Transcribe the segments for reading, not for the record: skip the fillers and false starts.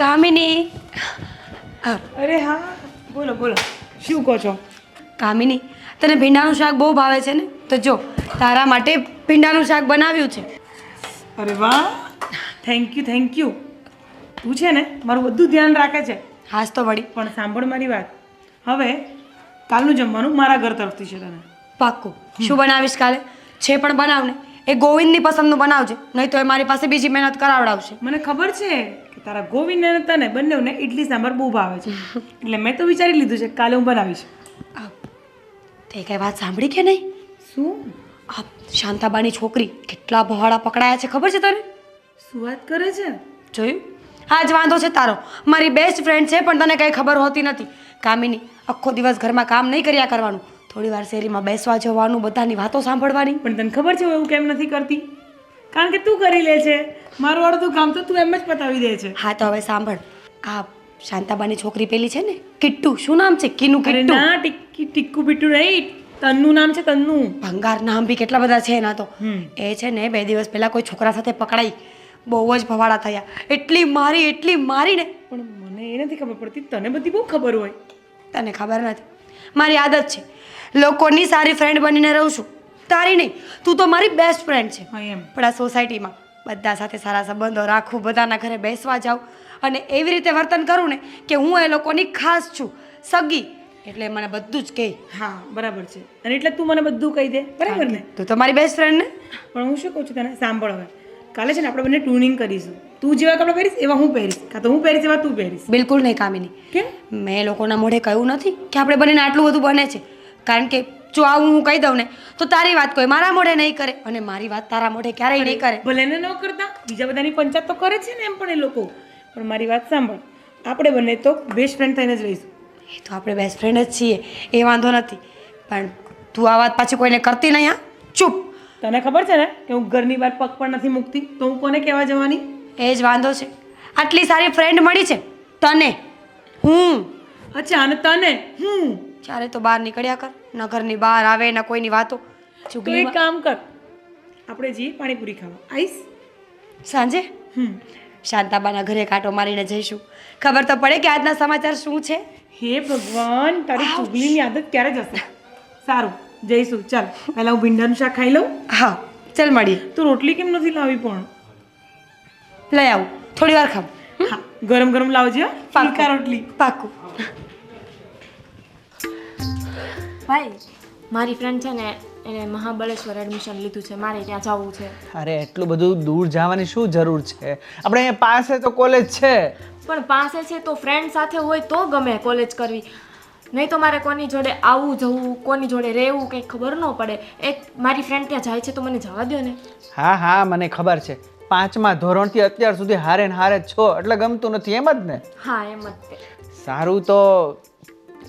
કામિની અરે હા બોલો બોલો શું કહો છો? કામિની તને ભીંડાનું શાક બહુ ભાવે છે ને, તો જો તારા માટે ભીંડાનું શાક બનાવ્યું છે. અરે વાહ, થેન્ક યુ. તું છે ને મારું બધું ધ્યાન રાખે છે. હાસ તો વળી. પણ સાંભળ મારી વાત, હવે કાલનું જમવાનું મારા ઘર તરફથી છે તને. પાક્કું. શું બનાવીશ કાલે? છે પણ બનાવ ને, એ ગોવિંદની પસંદનું બનાવજે, નહીં તો એ મારી પાસે બીજી મહેનત કરાવડાવશે. મને ખબર છે કે તારા ગોવિંદ અને તને બંનેને ઇડલી સાંભાર બહુ ભાવે છે, એટલે મેં તો વિચારી લીધું છે કે કાલે હું બનાવીશ. તે કઈ વાત સાંભળી કે નહીં? શું? આ શાંતાબાની છોકરી કેટલા ભવાડા પકડાયા છે ખબર છે તને? શું વાત કરે છે? જોયું? આ જ વાંધો છે તારો. મારી બેસ્ટ ફ્રેન્ડ છે પણ તને કંઈ ખબર હોતી નથી. કામિની, આખો દિવસ ઘરમાં કામ નહીં કર્યા કરવાનું, થોડી વાર શેરીમાં બેસવા જવાનું, બધાની વાતો સાંભળવાની. પણ તને ખબર છે હું એવું કેમ નથી કરતી? કારણ કે તું કરી લે છે, મારું અડધું કામ તો તું એમ જ પતાવી દે છે. હા તો હવે સાંભળ, આ શાંતાબાની છોકરી પેલી છે ને, કિટ્ટુ, શું નામ છે? કીનું અરે કિટ્ટુ. ના, ટીક્કુ બીટુ નહીં, તન્નું નામ છે, તન્નું. ભંગાર નામ બી કેટલા બધા છે એના તો. એ છે ને 2 દિવસ પહેલા કોઈ છોકરા સાથે પકડાઈ, બહુ જ ભવાડા થયા, એટલી મારી ને. પણ મને એ નથી ખબર પડતી, તને બધી બહુ ખબર હોય. તને ખબર નથી, મારી આદત છે લોકોની સારી ફ્રેન્ડ બનીને રહું છું, તારી નહીં. તું તો મારી બેસ્ટ ફ્રેન્ડ છે. હા એમ. પણ આ સોસાયટીમાં બધા સાથે સારા સંબંધો રાખું, બધાના ઘરે બેસવા જાઉં અને એવી રીતે વર્તન કરું ને કે હું એ લોકોની ખાસ છું, સગી, એટલે મને બધું જ કહે. હા બરાબર છે, અને એટલે તું મને બધું કહી દે, બરાબર ને? તું તો મારી બેસ્ટ ફ્રેન્ડ ને. પણ હું શું કહું છું તને, સાંભળ હવે, કાલે છે ને આપણે બંને ટ્યુનિંગ કરીશું. તું જેવા કપડાં પહેરીશ એવા હું પહેરીશ, કાં તો હું પહેરીશ એવા તું પહેરીશ. બિલકુલ નહીં કામિની. કેમ? મેં લોકોના મોઢે કહ્યું નથી કે આપણે બંનેને આટલું બધું બને છે, કારણ કે જો આવું હું કહી દઉં ને તો તારી વાત કોઈ મારા મોઢે નહીં કરે અને મારી વાત તારા મોઢે ક્યારેય નહીં કરે. ભલે ને ન કરતા, બીજા બધાની પંચાયત તો કરે છે ને એમ, પણ એ લોકો. પણ મારી વાત સાંભળ, આપણે બંને તો બેસ્ટ ફ્રેન્ડ થઈને જ રહીશું. એ તો આપણે બેસ્ટ ફ્રેન્ડ જ છીએ, એ વાંધો નથી. પણ તું આ વાત પાછી કોઈને કરતી નહીં. હા, ચૂપ. તને ખબર છે ને કે હું ઘરની બહાર પગ પણ નથી મૂકતી, તો હું કોને કહેવા જવાની? એ જ વાંધો છે. આટલી સારી ફ્રેન્ડ મળી છે તને, હું. અચ્છા, અને તને હું? ચારે તો બહાર નીકળ્યા કર, ન ઘરની બહાર આવે ન કોઈની વાતો. તો એક કામ કર, આપણે જઈએ પાણીપુરી ખાવા. આવીશ? સાંજે શાંતાબાના ઘરે કાંટો મારીને જઈશું, ખબર તો પડે કે આજના સમાચાર શું છે. હે ભગવાન, તારી ચુગલીની આદત ક્યારે જશે? સારું, જઈશું. ચાલ, પહેલા હું ભીંડાનું શાક ખાઈ લઉં. હા ચાલ મળીએ. તું રોટલી કેમ નથી લાવી પણ? લઈ આવું, થોડી વાર ખાવ. હા, ગરમ ગરમ લાવજે. પાકા રોટલી. પાકું. ભાઈ, મારી ફ્રેન્ડ છે ને એને મહાબળેશ્વર એડમિશન લીધું છે, મારે ત્યાં જવું છે. અરે એટલું બધું દૂર જવાની શું જરૂર છે? આપણે અહીંયા પાસે તો કોલેજ છે. પણ પાસે છે તો ફ્રેન્ડ સાથે હોય તો ગમે કોલેજ કરવી, નહીં તો મારે કોની જોડે આવવું જવું, કોની જોડે રહેવું કંઈ ખબર ન પડે. એક મારી ફ્રેન્ડ ત્યાં જાય છે તો મને જવા દો ને. હા મને ખબર છે, 5મા ધોરણથી અત્યાર સુધી હારે ને હારે જ છો, એટલે ગમતું નથી એમ જ ને? હા એમ જ તે. સારું, તો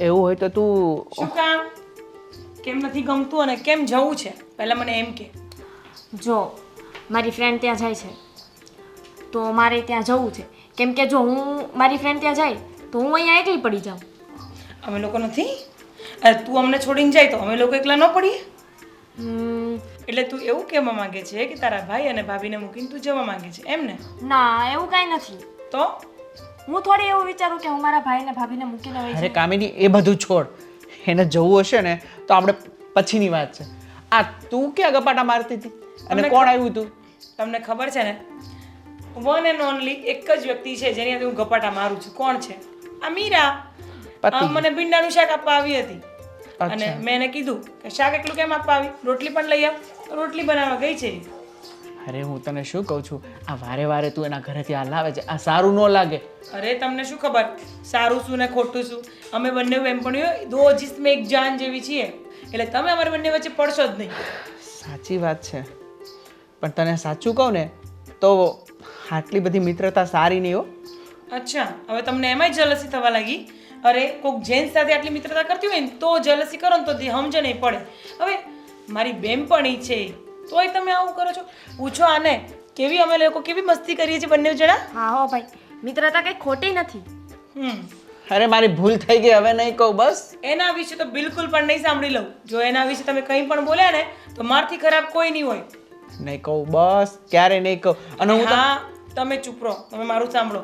એવું હોય તો તું શું કામ? કેમ નથી ગમતું અને કેમ જવું છે, પહેલા મને એમ કે. જો મારી ફ્રેન્ડ ત્યાં જાય છે તો મારે ત્યાં જવું છે, કેમ કે જો હું મારી ફ્રેન્ડ ત્યાં જાય તો હું અહીંયા એકલી પડી જાઉં. અમે લોકો નથી? અરે તું અમને છોડીને જાય તો અમે લોકો એકલા ન પડીએ? એટલે તું એવું કહેવા માંગે છે કે તારા ભાઈ અને ભાભીને મૂકીને તું જવા માંગે છે, એમ ને? ના, એવું કાંઈ નથી. તો હું થોડી એવું વિચારું કે હું મારા ભાઈને ભાભીને મૂકીને વહી અરે જાઉં. કામિની, એ બધું છોડ. એને જવું હશે ને તો આપણે પછીની વાત છે. આ તું ક્યાં ગપાટા મારતી હતી અને કોણ આવ્યું તું? તમને ખબર છે ને, વન એન્ડ ઓનલી એક જ વ્યક્તિ છે જેની હાથે હું ગપાટા મારું છું. કોણ છે? આ મીરા. મને ભીંડાનું શાક આપવા આવી હતી અને મેં એને કીધું કે શાક એટલું કેમ આપવા આવી, રોટલી પણ લઈ આવ, તો રોટલી બનાવવા ગઈ છે. અરે હું તને શું કહું છું, આ વારે વારે તું એના ઘરેથી આ લાવે છે, આ સારું ન લાગે. અરે તમને શું ખબર સારું શું ને ખોટું શું? અમે બંને બેનપણીઓ દો જિસ્મ એક જાન જેવી છીએ, એટલે તમે અમારી બંને વચ્ચે પડશો જ નહીં. સાચી વાત છે, પણ તને સાચું કહું ને તો આટલી બધી મિત્રતા સારી નહીં હો. અચ્છા, હવે તમને એમાંય જલસી થવા લાગી? અરે કોઈક જેન્ટ્સ સાથે આટલી મિત્રતા કરતી હોય ને તો જલસી કરો ને તો સમજ નહીં પડે. હવે મારી બેનપણી છે તોય તમે આવું કરો છો? પૂછો આને, કેવી અમે લોકો કેવી મસ્તી કરીએ છીએ બંને જણા. હા હો ભાઈ, મિત્રતા કંઈ ખોટી નથી. અરે મારી ભૂલ થઈ ગઈ, હવે નહીં કહું બસ. એના વિશે તો બિલકુલ પણ નહીં સાંભળી લઉં. જો એના વિશે તમે કંઈ પણ બોલ્યા ને તો મારથી ખરાબ કોઈ નહીં હોય. નહીં કહું બસ, ક્યારે નહીં કહું. અને હું હા, તમે ચૂપ રહો, તમે મારું સાંભળો.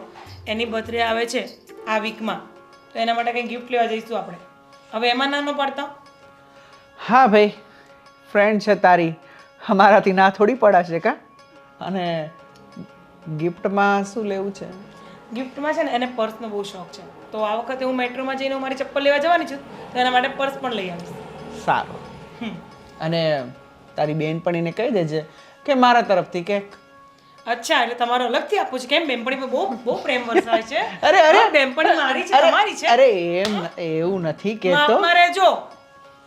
એની બર્થડે આવે છે આ વીકમાં, તો એના માટે કંઈ ગિફ્ટ લેવા જઈશું આપણે. હવે એમાં નાનો પડતા. હા ભાઈ, ફ્રેન્ડ છે તારી, અમારાથી ના થોડી પડાશે કા? અને ગિફ્ટમાં શું લેવું છે? ગિફ્ટમાં છે ને એને પર્સનો બહુ શોખ છે, તો આ વખતે હું મેટ્રોમાં જઈને હું મારી ચપ્પલ લેવા જવાની છું, તો એના માટે પર્સ પણ લઈ આવીશ. સારું. હમ. અને તારી બેનપણીને કહી દેજે કે મારા તરફથી કેક. અચ્છા, એટલે તમારો અલગથી આપવું છે કેમ? બેનપણી બહુ બહુ પ્રેમ વરસાય છે. અરે. હા, બેનપણી મારી છે, તમારી છે. અરે એવું નથી કહેતો. માપમાં રહેજો.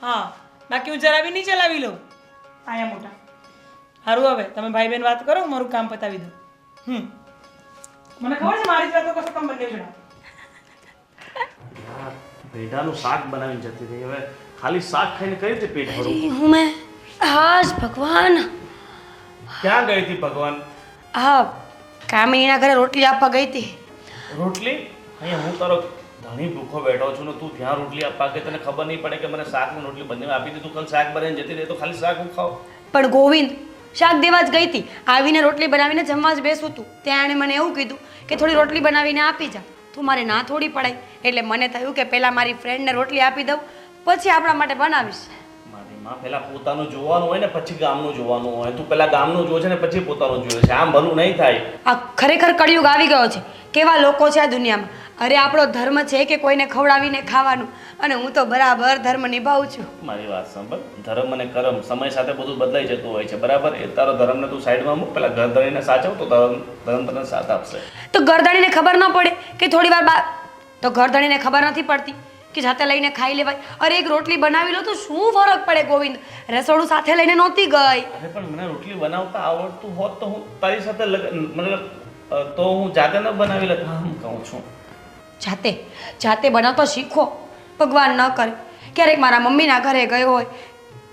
હા, બાકી હું જરા બી નહીં ચલાવી લઉં. આયા મોટા. સારું, હવે તમે ભાઈ બહેન વાત કરો, હું મારું કામ પતાવી દઉં. મને ખબર છે મારી જ વાતો કરશો તમે બંને જણા. ભેંડાનું શાક બનાવીને જતી રહી. હવે ખાલી શાક ખાઈને કઈ રીતે પેટ ભરું? હું મેં હાજ ભગવાન ક્યાં ગઈ હતી ભગવાન? હા કામિનીના ઘરે રોટલી આપવા ગઈ હતી. રોટલી? અહીંયા હું તારો ધણી ભૂખો બેઠો છું ને તું ત્યાં રોટલી આપવા કે તને ખબર નહીં પડે કે મને શાક ને રોટલી બંને આપી દીધું. કાલ શાક બનાવીને જતી રહી તો ખાલી શાક હું ખાવ? પણ ગોવિંદ શાક દેવા જ ગઈ હતી, આવીને રોટલી બનાવીને જમવા જ બેસું હતું. ત્યાં એણે મને એવું કીધું કે થોડી રોટલી બનાવીને આપી જા. તું મારે ના થોડી પડાય, એટલે મને થયું કે પહેલાં મારી ફ્રેન્ડને રોટલી આપી દઉં, પછી આપણા માટે બનાવીશ. મારી માં પહેલા પોતાનું જોવાનું હોય ને પછી ગામનું જોવાનું હોય. તું પહેલા ગામનું જોવે છે ને પછી પોતાનું જોવે છે. આમ ભલું નહીં થાય. આ ખરેખર કળિયુગ આવી ગયો છે. કેવા લોકો છે આ દુનિયામાં. અરે આપણો ધર્મ છે કે કોઈને ખવડાવીને ખાવાનું, અને હું તો બરાબર ધર્મ નિભાવું છું. મારી વાત સાંભળ, ધર્મ અને કર્મ સમય સાથે બધું બદલાઈ જતું હોય છે, બરાબર? એ તારો ધર્મને તું સાઈડમાં મૂક, પેલા ઘર ધણીને સાચવ તો ધર્મ તને સાથ આપશે. તો ગરદણીને ખબર ન પડે કે થોડી વાર બાદ, તો ગરદણીને ખબર નથી પડતી કે જાતે લઈને ખાઈ લેવાય. અરે એક રોટલી બનાવી લો તો શું ફરક પડે ગોવિંદ? રસોડું સાથે લઈને નહોતી ગઈ. અરે પણ મને રોટલી બનાવતા આવડતું હોત તો હું તારી સાથે મતલબ તો હું જાતે ન બનાવી લેત. હા, હું કહું છું જાતે બનાવતા શીખો. ભગવાન ન કરે ક્યારેક મારા મમ્મીના ઘરે ગયો હોય,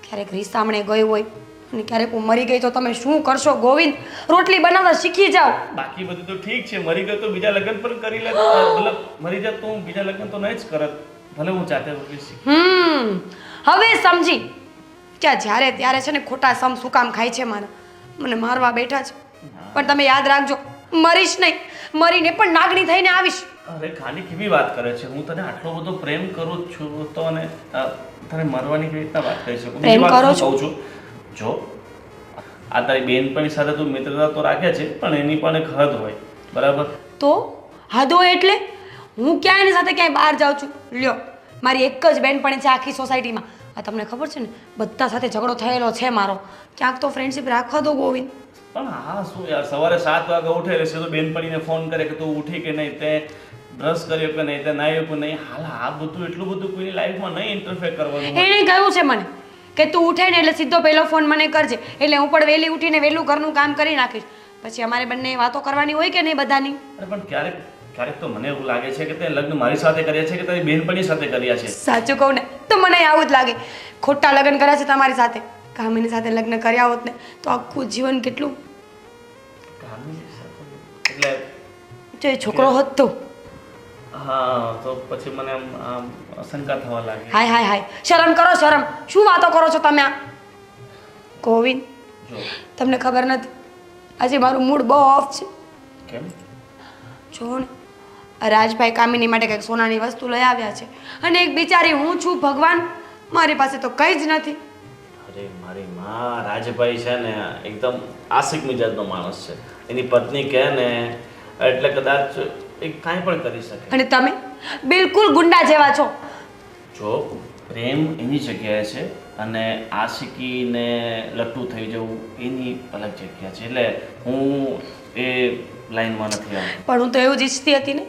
ક્યારેક રીસામણે ગયો હોય, અને ક્યારેક હું મરી ગઈ તો તમે શું કરશો ગોવિંદ? રોટલી બનાવતા શીખી જાઓ. બાકી બધું તો ઠીક છે. મરી ગયો તો બીજા લગ્ન પણ કરી લે. મતલબ મરી જાત તો હું બીજા લગ્ન તો નહીં જ કરત. ભલે હું જાતે રોટલી શીખ. હવે સમજી કે જ્યારે ત્યારે છે ને ખોટા સમ શું કામ ખાય છે મારા, મને મારવા બેઠા છે. પણ તમે યાદ રાખજો, મરીશ નહીં, મરીને પણ નાગણી થઈને આવીશ. અરે ખાલી કેવી વાત કરે છે? હું તને આટલો બધો પ્રેમ કરું જ છું તો અને તને મરવાની કેવી રીતના વાત કરી શકું? પ્રેમ બીજી વાત કરો હું કહું છું, જો આ તારી બેનપણી સાથે તું મિત્રતા તો રાખે છે, પણ એની પણ એક હદ હોય, બરાબર? તો હદો એટલે હું ક્યાં એની સાથે ક્યાંય બહાર જાઉં છું? લ્યો, મારી એક જ બેનપણી છે આખી સોસાયટીમાં. આ તમને ખબર છે ને, બધા સાથે ઝઘડો થયેલો છે મારો. ક્યાંક તો ફ્રેન્ડશિપ રાખવા દો ગોવિંદ. પણ હા શું યાર, સવારે 7 વાગે ઉઠે રહેશે તો બેનપણીને ફોન કરે કે તું ઉઠી કે નહીં, તે બ્રશ કર્યો કે નહીં, તે નાહ્યો કે નહીં. હાલ આ બધું એટલું બધું કોઈની લાઈફમાં નહીં ઇન્ટરફેર કરવાનું. એણે કહ્યું છે મને કે તું ઉઠે ને એટલે સીધો પહેલો ફોન મને કરજે, એટલે હું પણ વહેલી ઉઠીને વહેલું ઘરનું કામ કરી નાખીશ. પછી અમારે બંને વાતો કરવાની હોય કે નહીં બધાની? અરે પણ ક્યારેક તો મને એવું લાગે છે કે તે લગ્ન મારી સાથે કર્યા છે કે તારી બેનપણી સાથે કર્યા છે. સાચું કહું ને તો મને આવું જ લાગે. ખોટા લગ્ન કર્યા છે તમારી સાથે. કામિની સાથે લગ્ન કર્યા હોત ને તો આખું જીવન કેટલું એટલે જો એ છોકરો હોત તો. હા, તો પછી મને આમ શંકા થવા લાગી. હાય શરમ કરો, શરમ. શું વાતો કરો છો તમે આ? ગોવિંદ, જો તમને ખબર નથી, આજે મારું મૂડ બહુ ઓફ છે. કેમ? જો ને, આ રાજભાઈ કામિની માટે કંઈક સોનાની વસ્તુ લઈ આવ્યા છે, અને એક બિચારી હું છું ભગવાન, મારી પાસે તો કંઈ જ નથી. અરે મારી માં, રાજભાઈ છે ને એકદમ આશિક મિજાજનો માણસ છે. એની પત્ની કહે ને એટલે કદાચ એ કાંઈ પણ કરી શકે. અને તમે બિલકુલ ગુંડા જેવા છો. જો પ્રેમ એની જગ્યાએ છે અને આશિકીને લટ્ટુ થઈ જવું એની અલગ જગ્યા છે. એટલે હું એ લાઈનમાં નથી આવતો. પણ હું તો એવું જ ઈચ્છતી હતી ને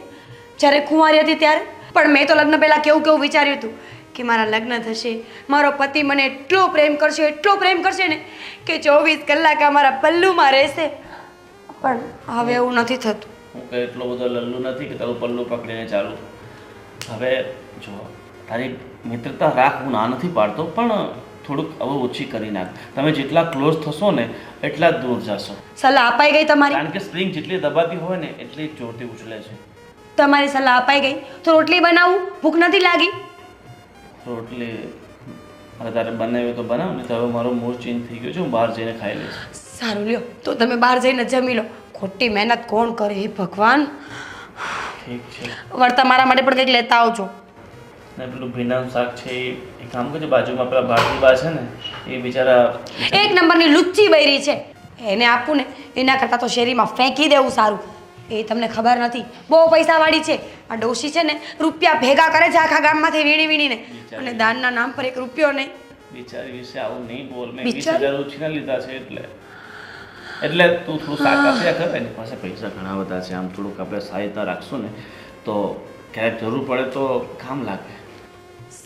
જ્યારે કુંવારી હતી ત્યારે. પણ મેં તો લગ્ન પહેલાં કેવું વિચાર્યું હતું કે મારા લગ્ન થશે, મારો પતિ મને એટલો પ્રેમ કરશે ને કે 24 કલાક અમારા પલ્લુમાં રહેશે. પણ હવે એવું નથી થતું. હું કંઈ એટલો બધો લલ્લુ નથી કે તારું પલ્લું પકડીને ચાલું. હવે જો તારી મિત્રતા રાખ, હું ના નથી પાડતો, પણ થોડુંક હવે ઓછી કરી નાખ. તમે જેટલા ક્લોઝ થશો ને એટલા જ દૂર જશો. સલાહ અપાઈ ગઈ તમારી? કારણ કે સ્પ્રિંગ જેટલી દબાતી હોય ને એટલી જ જોરથી ઉછળે છે. તમારી સલાહ અપાઈ ગઈ તો રોટલી બનાવું, ભૂખ નથી લાગી? રોટલી હવે તારે બનાવી તો બનાવ ને. તો હવે મારો મૂડ ચેન્જ થઈ ગયો છે, હું બહાર જઈને ખાઈ લઈશ. સારું લ્યો, તો તમે બહાર જઈને જમી લો. ખોટી મહેનત કોણ કરે હે ભગવાન. ઠીક છે વળતા મારા માટે પણ કંઈક લેતા આવજો. ને પેલું ભીંડાનું શાક છે એ કામ કરજો, બાજુમાં પેલા ભારતીબા છે ને એ બિચારા એક નંબરની લુચ્ચી બૈરી છે, એને આપું ને એના કરતાં તો શેરીમાં ફેંકી દેવું સારું. એ તમને ખબર નથી, બહુ પૈસાવાળી છે. આ ડોશી છે ને રૂપિયા ભેગા કરે છે આખા ગામમાંથી વીણીને, અને દાનના નામ પર 1 રૂપિયો નહીં. બિચારી વિશે આવું નહીં બોલ. મેં બિચારી? 20,000 ઉછીના લીધા છે એટલે તું થોડું શાક આપ્યા કર. એની પાસે પૈસા ઘણા બધા છે, આમ થોડુંક આપણે સહાયતા રાખશું ને તો ક્યારેક જરૂર પડે તો કામ લાગે.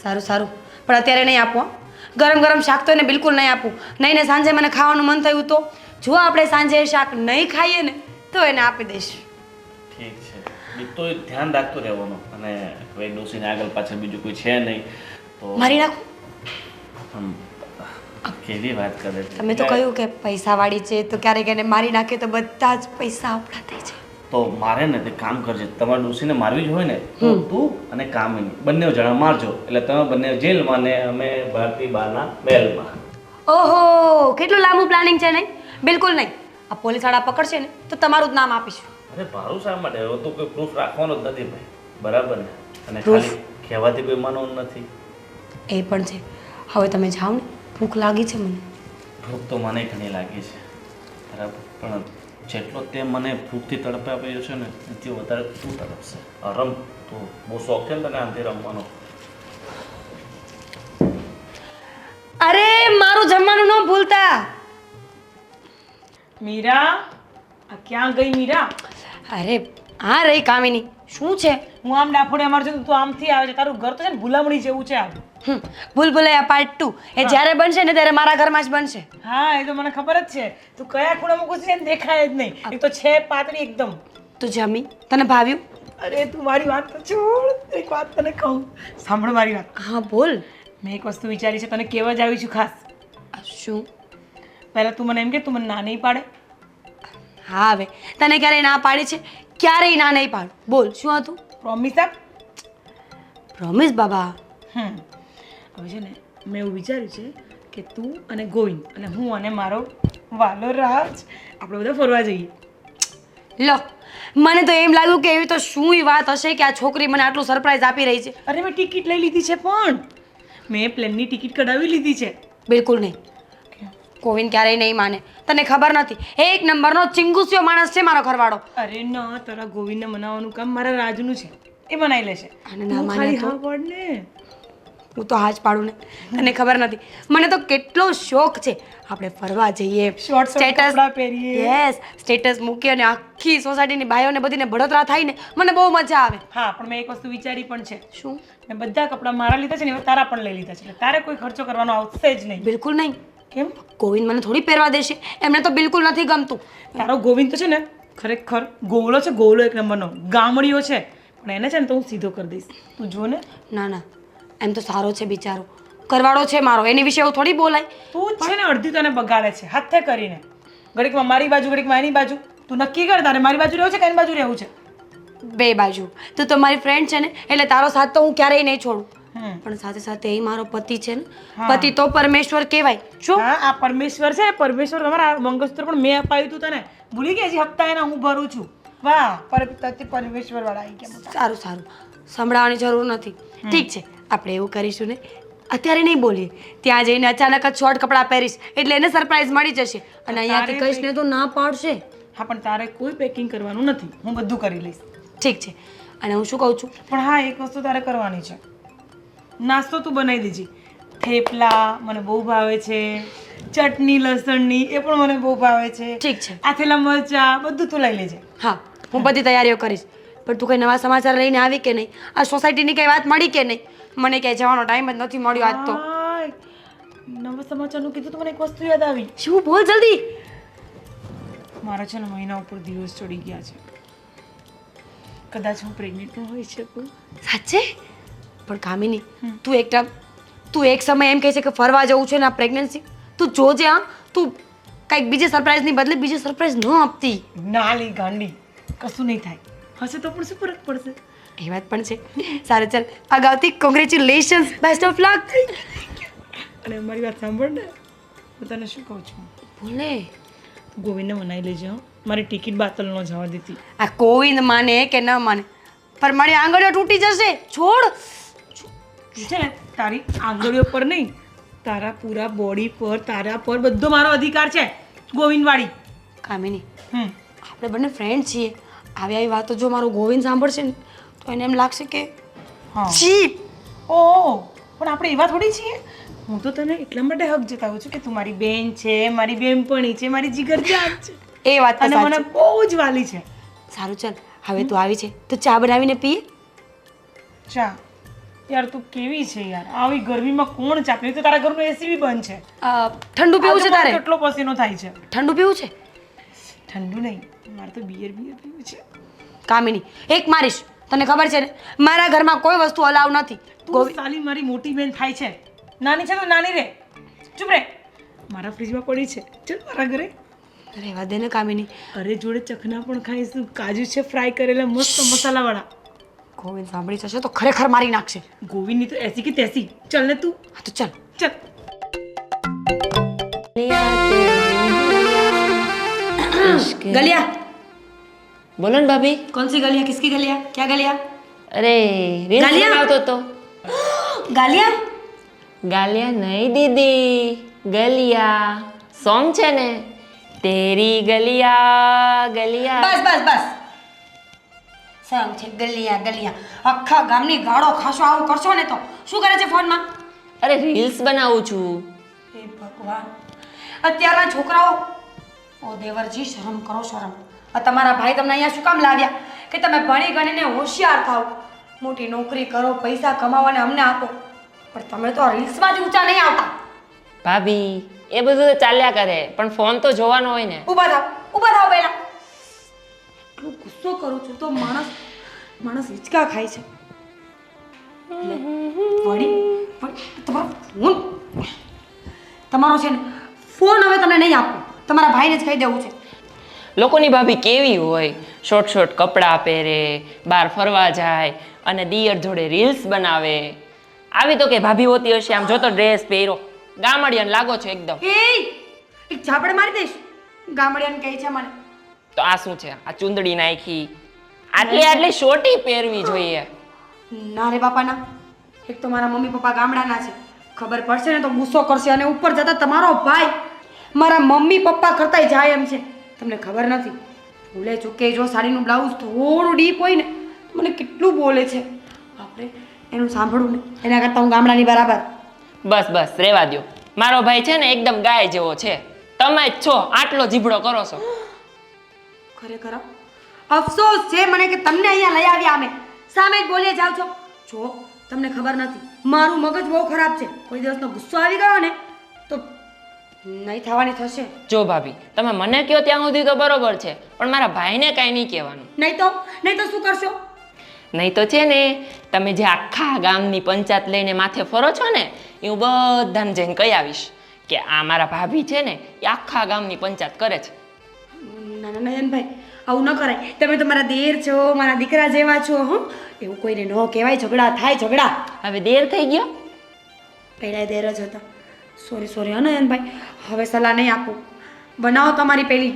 સારું સારું, પણ અત્યારે નહીં આપો હો. ગરમ ગરમ શાક તો એને બિલકુલ નહીં આપું. નહીં ને સાંજે મને ખાવાનું મન થયું તો જો આપણે સાંજે શાક નહીં ખાઈએ ને તો એને આપી દઈશ. ઠીક છે, બીજું તો ધ્યાન રાખતો રહેવાનું. અને કોઈ ડોસીને આગળ પાછળ બીજું કોઈ છે નહીં તો મારી નાખું. આમ કેવી વાત કરે છે. તમે તો કહ્યું કે પૈસાવાળી છે તો ક્યારેક એને મારી નાખે તો બધા જ પૈસા આપણા થઈ જાય. તો મારે ને તે કામ કરજે, તમારે ડોસીને મારવી જ હોય ને તો તું અને કામિની બંને જણા મારજો, એટલે તમે બંને જેલમાં ને અમે ભારતીબાના મહેલમાં. ઓહો, કેટલું લાંબુ પ્લાનિંગ છે. નહીં, બિલકુલ નહીં. આ પોલીસવાળા પકડશે ને તો તમારું જ નામ આપીશું. અરે મારું શા માટે? હવે તો કોઈ પ્રૂફ રાખવાનો જ નથી ભાઈ, બરાબર ને? અને ખાલી કહેવાથી કોઈ માનવું નથી. એ પણ છે. હવે તમે જાઓ ને, ભૂખ લાગી છે મને. ભૂખ તો મને ઘણી લાગી છે, બરાબર, પણ જેટલો તે મને ભૂખથી તડપે આપ્યો છે ને એનાથી વધારે તું તડપશે. રમ, તું બહુ શોખ છે ને તને આમથી રમવાનો. અરે મારું જમવાનું ન ભૂલતા. મીરા, આ ક્યાં ગઈ મીરા? અરે હા રહી કામિની. શું છે? હું આમ ડાફોડે અમાર છું તું આમથી આવે છે. તારું ઘર તો છે ને ભૂલામણી જેવું છે આ. ભૂલભુલૈયા પાર્ટ 2 એ જ્યારે બનશે ને ત્યારે મારા ઘરમાં જ બનશે. હા, એ તો મને ખબર જ છે. તું કયા ખૂણામાં ઘૂસી છે ને દેખાય જ નહીં. એક તો છે પાતળી એકદમ. તું જમી, તને ભાવ્યું? અરે તું મારી વાત તો છોડ, એક વાત તને કહું. સાંભળ મારી વાત. હા બોલ. મેં એક વસ્તુ વિચારી છે, તને કહેવા જ આવી છું ખાસ. શું? પહેલા તું મને એમ કે તું મને ના નહીં પાડે. હા હવે તને ક્યારેય ના પાડી છે? ક્યારેય ના નહીં પાડું. બોલ શું હતું? પ્રોમિસ આપ. પ્રોમિસ બાબા. હવે છે ને મેં એવું વિચાર્યું છે કે તું અને ગોવિંદ અને હું અને મારો વાલો રાજ આપણે બધા ફરવા જઈએ. લો, મને તો એમ લાગ્યું કે એવી તો શું વાત હશે કે આ છોકરી મને આટલું સરપ્રાઈઝ આપી રહી છે. અરે મેં ટિકિટ લઈ લીધી છે, પણ મેં પ્લેનની ટિકિટ કઢાવી લીધી છે. બિલકુલ નહીં. ગોવિંદ ક્યારેય નહીં માને. તને ખબર નથી, એક નંબરનો ચિંગુસિયો માણસ છે મારો ઘરવાળો. અરે ના, તારા ગોવિંદને મનાવવાનું કામ મારા રાજનું છે, એ મનાઈ લેશે. અને ના તું માને ખાલી તો? હા પાડ ને. હું તો હાજ પાડું ને. તને ખબર નથી, મને તો કેટલો શોખ છે આપણે ફરવા જઈએ, Short કપડાં પહેરીએ. યસ, સ્ટેટસ મૂકીએ અને આખી સોસાયટીની બાઈઓને બધીને બળતરા થાય ને મને બહુ મજા આવે. હા, પણ મેં એક વસ્તુ વિચારી પણ છે. શું? મેં બધા કપડાં મારા લીધા છે ને, હવે તારા પણ લઈ લીધા છે, એટલે તારે કોઈ ખર્ચો કરવાનો આવશે જ નહીં. બિલકુલ નહીં. કેમ? ગોવિંદ મને થોડી પહેરવા દેશે, એમને તો બિલકુલ નથી ગમતું. તારો ગોવિંદ તો છે ને ખરેખર ગોળો છે, ગોળો એક નંબરનો ગામડીઓ છે, પણ એને છે ને તો હું સીધો કરી દઈશ. તું જો ને. ના ના, એમ તો સારો છે બિચારો, કરવાળો છે મારો, એની વિશે એવું થોડી બોલાય. તું જ છે ને અડધી તને બગાડે છે હાથે કરીને. ઘડીકમાં મારી બાજુ, ઘડીકમાં એની બાજુ. તું નક્કી કર, તારે મારી બાજુ રહેવું છે કે એની બાજુ રહેવું છે? બે બાજુ. તું તો મારી ફ્રેન્ડ છે ને, એટલે તારો સાથ તો હું ક્યારેય નહીં છોડું. પણ સાથે સાથે એ મારો પતિ છે ને, પતિ તો પરમેશ્વર કહેવાય. શું? હા, આ પરમેશ્વર છે, પરમેશ્વર તમારા મંગળસૂત્ર પણ મેં અપાયું તું તને, ભૂલી ગઈ? હજી હપ્તા એના હું ભરું છું. વાહ, પરમેશ્વર વાળા આવી ગયા. સારું સારું, સંભળાવવાની જરૂર નથી. ઠીક છે, આપણે એવું કરીશું ને, અત્યારે નહીં બોલીએ. ત્યાં જઈને અચાનક જ શોર્ટ કપડાં પહેરીશ એટલે એને સરપ્રાઈઝ મળી જશે, અને અહીંયાથી કહીશ ને તો ના પાડશે. હા, પણ તારે કોઈ પેકિંગ કરવાનું નથી, હું બધું કરી લઈશ. ઠીક છે. અને હું શું કહું છું, પણ હા, એક વસ્તુ તારે કરવાની છે. નાસ્તો તું બનાવી દેજે. થેપલા મને બહુ ભાવે છે, ચટણી લસણની એ પણ મને બહુ ભાવે છે. ઠીક છે. આથેલા મરચા બધું તું લઈ લેજે. હા, હું બધી તૈયારીઓ કરીશ. પણ તું કંઈ નવા સમાચાર લઈને આવી કે નહીં? આ સોસાયટીની કંઈ વાત મળી કે નહીં? મને ક્યાંય જવાનો ટાઈમ જ નથી મળ્યો આજ તો. હાય, નવા સમાચારનું કીધું તો મને એક વસ્તુ યાદ આવી. શું? બોલ જલ્દી. મારા છે ને મહિના ઉપર દિવસ ચડી ગયા છે. કદાચ હું પ્રેગ્નેન્ટ ન હોઈ શકું. સાચે? પણ કામિની, તું એક સમય એમ કહે છે કે ફરવા જવું છે ને આ પ્રેગ્નન્સી, તું જોજે. હા, તું કંઈક બીજી સરપ્રાઈઝની બદલે બીજી સરપ્રાઈઝ ન આપતી. ના લી ગાંડી, કશું નહીં થાય. હશે તો પણ શું ફરક પડશે? એ વાત પણ છે. સારું ચાલ, અગાઉથી કોંગ્રેચ્યુલેશન્સ, બેસ્ટ ઓફ લક. અને મારી વાત સાંભળ ને, હું તને શું કહું છું, બોલે. ગોવિંદને મનાઈ લેજે. મારી ટિકિટ બાતલ ન જવા દેતી. આ ગોવિંદ માને કે ન માને પણ મારી આંગળીઓ તૂટી જશે. છોડ. છે ને તારી આંગળીઓ પર નહીં, તારા પૂરા બોડી પર, તારા પર બધો મારો અધિકાર છે ગોવિંદવાળી. કામિની, હમ આપણે બંને ફ્રેન્ડ છીએ. આવી વાતો જો મારો ગોવિંદ સાંભળશે ને તો એને એમ લાગશે કે હા છી. ઓહ, પણ આપણે એવા થોડી છીએ. હું તો તને એટલા માટે હક જતાવું છું કે તું મારી બેન છે, મારી બેનપણી છે, મારી જીગરજાન છે એ વાત તો અને મને સાચી. બહુ જ વાલી છે. સારું ચાલ, હવે તું આવી છે તો ચા બનાવીને પીએ. ચા? યાર તું કેવી છે યાર, આવી ગરમીમાં કોણ ચા પીવે? તો તારા ઘરનું એસી બી બંધ છે. ઠંડુ પીવું છે તારે? કેટલો પસીનો થાય છે. ઠંડુ પીવું છે? ઠંડુ નહીં, મારે તો બિયર પીવું છે. કામિની, એક મારીશ. તને ખબર છે ને મારા ઘરમાં કોઈ વસ્તુ અલાવ નથી. તું સાલી મારી મોટી બેન થાય છે. નાની છે તો નાની રે, ચૂપ રે. મારા ફ્રીજમાં પડી છે, ચલ મારા ઘરે. રહેવા દે ને કામિની. અરે જોડે ચખના પણ ખાઈશું. કાજુ છે ફ્રાય કરેલા મસ્ત મસાલાવાળા. ગોવિંદ સાંભળી જશે તો ખરેખર મારી નાખશે. ગોવિંદની તો એસી કે તેસી. ચલ ને તું, હા તો ચાલ. ચલ. गलिया बोलो ना भाभी. कौन सी गलिया? किसकी गलिया? क्या गलिया? अरे रील्स गालियाँ? बनावतो तो. गालिया? गालियाँ नहीं दीदी, गलिया सॉन्ग છે ને, તેરી ગલિયા ગલિયા. બસ બસ બસ. સંગ છે ગલિયા ગલિયા. આખા ગામની ગાળો ખાશો આવું કરશો ને તો શું કરે છે ફોનમાં? અરે રીલ્સ બનાવું છું. હે ભગવાન, અત્યારના છોકરાઓ, ઓ દેવરજી શરમ કરો શરમ. આ તમારા ભાઈ તમને અહીંયા શું કામ લાવ્યા કે તમે ભણી ગણીને હોશિયાર થાઓ, મોટી નોકરી કરો, પૈસા કમાવો અને અમને આપો, પણ તમે તો રીલ્સમાં જ ઊંચા નહીં આવતા. ભાભી એ બધું તો ચાલ્યા કરે, પણ ફોન તો જોવાનો હોય ને. ઊભા થાવ પહેલા. એટલો ગુસ્સો કરું છું તો માણસ હિંચકા ખાય છે. વળી તમારો છે ને ફોન હવે તમને નહીં આપો, તમારા ભાઈને જ કહી દેવું છે. લોકોની ભાભી કેવી હોય, શોર્ટ શોર્ટ કપડાં પહેરે, બહાર ફરવા જાય અને દિયર જોડે રીલ્સ બનાવે. આવી તો કે ભાભી હોતી હશે, આમ જોતો ડ્રેસ પહેરો, ગામડિયાને લાગો છો એકદમ. એક ઝાપડ મારી દઈશ. ગામડિયાને કહે છે મને. તો આ શું છે? આ ચુંદડી નાખી, આટલી શોર્ટી પહેરવી જોઈએ. ના રે બાપા ના. એક તો મારા મમ્મી પપ્પા ગામડાના છે, ખબર પડશે ને તો ગુસ્સો કરશે, અને ઉપર જતા તમારો ભાઈ મારા મમ્મી પપ્પા કરતાય જાય એમ છે. તમને ખબર નથી, ભૂલે ચૂકે જો સાડીનું બ્લાઉઝ થોડું ડીપ હોય ને તો મને કેટલું બોલે છે. આપણે એનું સાંભળવું ને એના કરતાં હું ગામડાની બરાબર. બસ બસ રેવા દ્યો. મારો ભાઈ છે ને એકદમ ગાય જેવો છે, તમે જ છો આટલો જીભડો કરો છો. ખરેખર અફસોસ છે મને કે તમને અહીંયા લઈ આવ્યા. અમે સામે જ બોલીએ જાવ છો. જો તમને ખબર નથી, મારું મગજ બહુ ખરાબ છે. કોઈ દિવસનો ગુસ્સો આવી ગયો ને તો નહીં થવાની થશે. જો ભાભી તમે મને કહો ત્યાં સુધી તો બરોબર છે, પણ મારા ભાઈને કાંઈ નહીં કહેવાનું. નહીં તો શું કરશો? નહીં તો છે ને, તમે જે આખા ગામની પંચાયત લઈને માથે ફરો છો ને, એ હું બધાને જઈને કહી આવીશ કે આ મારા ભાભી છે ને એ આખા ગામની પંચાયત કરે છે. ના નયનભાઈ, આવું ન કરાય. તમે તો મારા દેર છો, મારા દીકરા જેવા છો. એવું કોઈને ન કહેવાય. ઝઘડા થાય ઝઘડા. હવે દેર થઈ ગયો. પહેલા દેર જ હતા. સોરી નયનભાઈ, હવે સલાહ નહીં આપું. બનાવો તમારી પેલી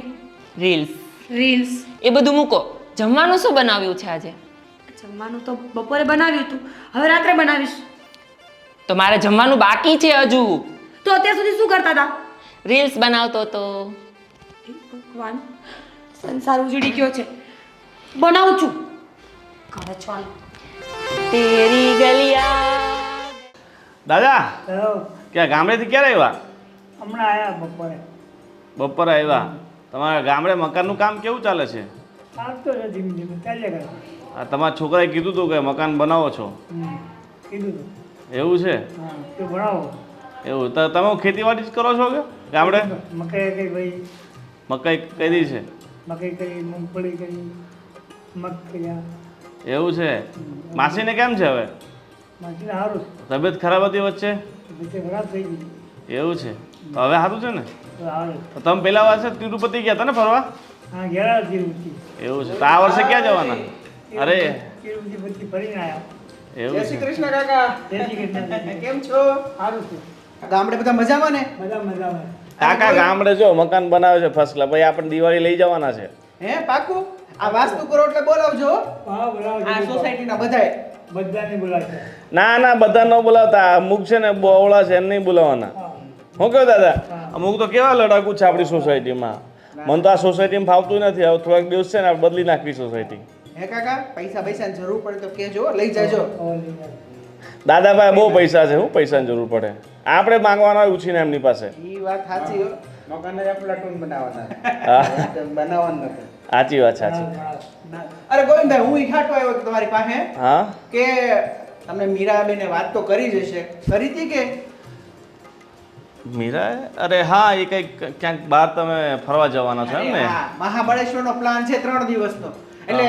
રીલ્સ એ બધું મૂકો. જમવાનું શું બનાવ્યું છે આજે? જમવાનું તો બપોરે બનાવ્યું હતું, હવે રાત્રે બનાવીશ. તો મારે જમવાનું બાકી છે હજુ. તો અત્યાર સુધી શું કરતા હતા? રીલ્સ બનાવતો તો. ભગવાન, સંસાર ઉજળી ગયો છે. બનાવું છું. ઘરે ચાલ. તેરી ગલિયા. દાદા ક્યાં ગામડેથી ક્યારે આવ્યા? હમણાં આવ્યા બપોરે. બપોરે આવ્યા. તમારા ગામડે મકાનનું કામ કેવું ચાલે છે? ચાલતો છે ધીમે ધીમે, ચાલ્યા કરે. આ તમારા છોકરાએ કીધું હતું કે મકાન બનાવો છો, કીધું હતું. એવું છે? હા, તો ભણાવો. એવું તો તમે ખેતીવાડી જ કરો છો કે ગામડે? મકાઈ કઈ ભાઈ, મકાઈ કઈ છે? મકાઈ કરી, મૂંગફળી કરી, મગ કર્યા. એવું છે? માસીને કેમ છે હવે? માસીને સારું તબિયત ખરાબ હતી વચ્ચે? છે, બધે ખરાબ થઈ ગઈ. એવું છે? તો હવે સારું છે ને? તો આવે. તો તમે પેલા વર્ષે તિરુપતિ ગયા હતા ને ફરવા? હા, ઘેરા તિરુપતિ. એવું છે? તો આ વર્ષે ક્યાં જવાના? અરે તિરુપતિ પછી ફરીને આવ્યા. એવું જય શ્રી છે? કૃષ્ણ કાકા. જય શ્રી કૃષ્ણ. કેમ છો? સારું છે. ગામડે બધા મજામાં ને? મજામાં. કાકા ગામડે જો મકાન બનાવે છે ફર્સ્ટ ક્લાસ. ભાઈ આપણે દિવાળી લઈ જવાના છે. હે પાકું આ વાસ્તુ કરો એટલે બોલાવજો હો. હા બરાબર આ સોસાયટીના બધાય. બધાને બોલાવશે ના ના બધા ન બોલાવતા અમુક છે ને બોવડા છે એમ નહીં બોલાવવાના હું કહું દાદા અમુક તો કેવા લડાકુ છે આપણી સોસાયટીમાં મને તો આ સોસાયટીમાં ફાવતું નથી હવે થોડાક દિવસ છે ને આપણે બદલી નાખવી સોસાયટી હે કાકા પૈસાની જરૂર પડે તો કહેજો લઈ જાજો. દાદા પાસે બહુ પૈસા છે હું પૈસાની જરૂર પડે આપણે માંગવાના હોય ઉછીને એમની પાસે ઈ વાત સાચી હો. મકાને જ પ્લાટૂન બનાવવાના હા બનાવવાનું નથી. સાચી વાત સાચી અરે ગોવિંદભાઈ હું ઈખાટો આવ્યો હતો તમારી પાસે હા કે તમને મીરાબેને વાત તો કરી જ હશે કરી હતી કે મીરા અરે હા એ કંઈક ક્યાંક બહાર તમે ફરવા જવાના છો એમ ને હા, મહાબળેશ્વરનો પ્લાન છે 3 દિવસનો એટલે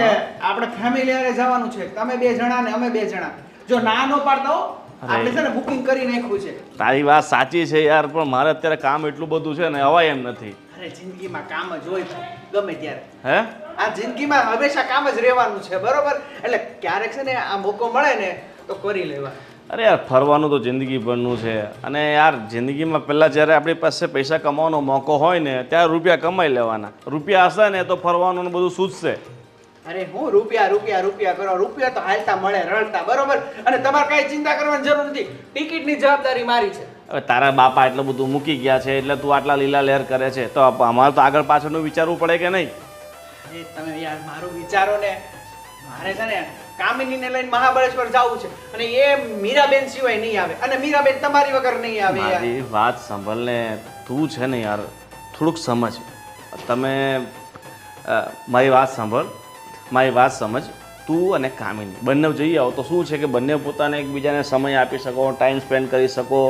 આપણે ફેમિલી હારે જવાનું છે તમે 2 જણા ને અમે 2 જણા જો ના નો પાડતા હો આપણે છે ને બુકિંગ કરી નાખ્યું છે. તારી વાત સાચી છે યાર પણ મારે અત્યારે કામ એટલું બધું છે ને અવાય એમ નથી અરે જિંદગીમાં કામ જ હોય ગમે ત્યારે હે આ જિંદગીમાં હંમેશા કામ જ રહેવાનું છે બરોબર એટલે ક્યારેક છે ને આ મોકો મળે ને તો કરી લેવા. અરે યાર ફરવાનું તો જિંદગીભરનું છે અને યાર જિંદગીમાં પહેલાં જ્યારે આપણી પાસે પૈસા કમાવાનો મોકો હોય ને ત્યારે રૂપિયા કમાઈ લેવાના રૂપિયા હશે ને તો ફરવાનું ને બધું સૂઝશે અરે હું રૂપિયા કરો રૂપિયા તો હાલતા મળે રળતા બરોબર અને તમારે કઈ ચિંતા કરવાની જરૂર નથી ટિકિટની જવાબદારી મારી છે. હવે તારા બાપા એટલું બધું મૂકી ગયા છે એટલે તું આટલા લીલા લહેર કરે છે તો અમારે તો આગળ પાછળનું વિચારવું પડે કે નહીં એ તમે યાર મારું વિચારો ને મારે છે ને કામિનીને લઈને મહાબળેશ્વર જવું છે અને એ મીરાબેન સિવાય નહીં આવે અને મીરાબેન તમારી વગર નહીં આવે યાર. મારી વાત સાંભળ ને તું છે ને યાર થોડુંક સમજ તમે મારી વાત સમજ તું અને કામિની બંને જઈ આવો તો શું છે કે બંને પોતાને એકબીજાને સમય આપી શકો ટાઈમ સ્પેન્ડ કરી શકો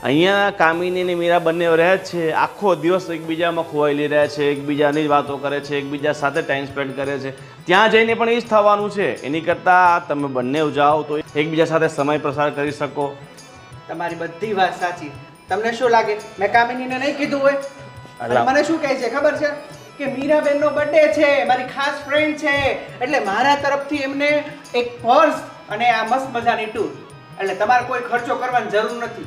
અહીંયા કામિની અને મીરા બંને રહે જ છે આખો દિવસ એકબીજામાં ખોવાયેલી રહે છે એકબીજાની જ વાતો કરે છે એકબીજા સાથે ટાઈમ સ્પેન્ડ કરે છે ત્યાં જઈને પણ એ જ થવાનું છે એની કરતાં તમે બંને જાઓ તો એકબીજા સાથે સમય પ્રસાર કરી શકો. તમારી બધી વાત સાચી તમને શું લાગે મેં કામિનીને નહીં કીધું હોય અને મને શું કહે છે ખબર છે કે મીરાબેનનો બર્થડે છે મારી ખાસ ફ્રેન્ડ છે એટલે મારા તરફથી એમને એક પર્સ અને આ મસ્ત મજાની ટૂર એટલે તમારે કોઈ ખર્ચો કરવાની જરૂર નથી.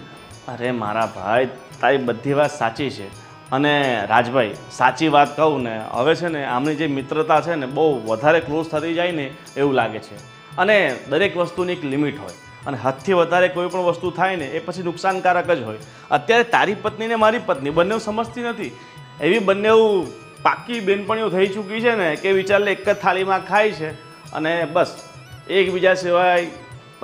અરે મારા ભાઈ તારી બધી વાત સાચી છે અને રાજભાઈ સાચી વાત કહું ને હવે છે ને આમની જે મિત્રતા છે ને બહુ વધારે ક્લોઝ થતી જાય ને એવું લાગે છે અને દરેક વસ્તુની એક લિમિટ હોય અને હદથી વધારે કોઈ પણ વસ્તુ થાય ને એ પછી નુકસાનકારક જ હોય. અત્યારે તારી પત્ની ને મારી પત્ની બંને સમજતી નથી એવી બંને પાકી બેનપણીઓ થઈ ચૂકી છે ને કે વિચારલે એક જ થાળીમાં ખાય છે અને બસ એકબીજા સિવાય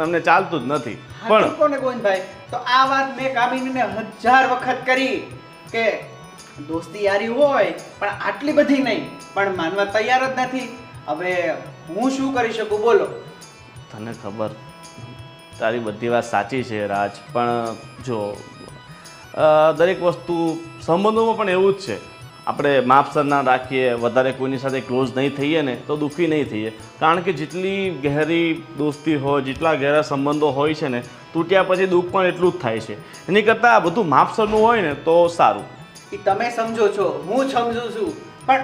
એમને ચાલતું જ નથી. પણ કોને ગોવિંદભાઈ તો આ વાત મેં કામિનીને 1000 વખત કરી કે દોસ્તી યારી હોય પણ આટલી બધી નહીં પણ માનવા તૈયાર જ નથી. હવે હું શું કરી શકું બોલો. તને ખબર તારી બધી વાત સાચી છે રાજ પણ જો દરેક વસ્તુ સંબંધોમાં પણ એવું જ છે આપણે માપસર ના રાખીએ વધારે કોઈની સાથે ક્લોઝ નહીં થઈએ ને તો દુઃખી નહીં થઈએ કારણ કે જેટલી ગહેરી દોસ્તી હોય જેટલા ગહેરા સંબંધો હોય છે ને તૂટ્યા પછી દુઃખ પણ એટલું જ થાય છે એની કરતાં આ બધું માપસરનું હોય ને તો સારું. એ તમે સમજો છો હું સમજુ છું પણ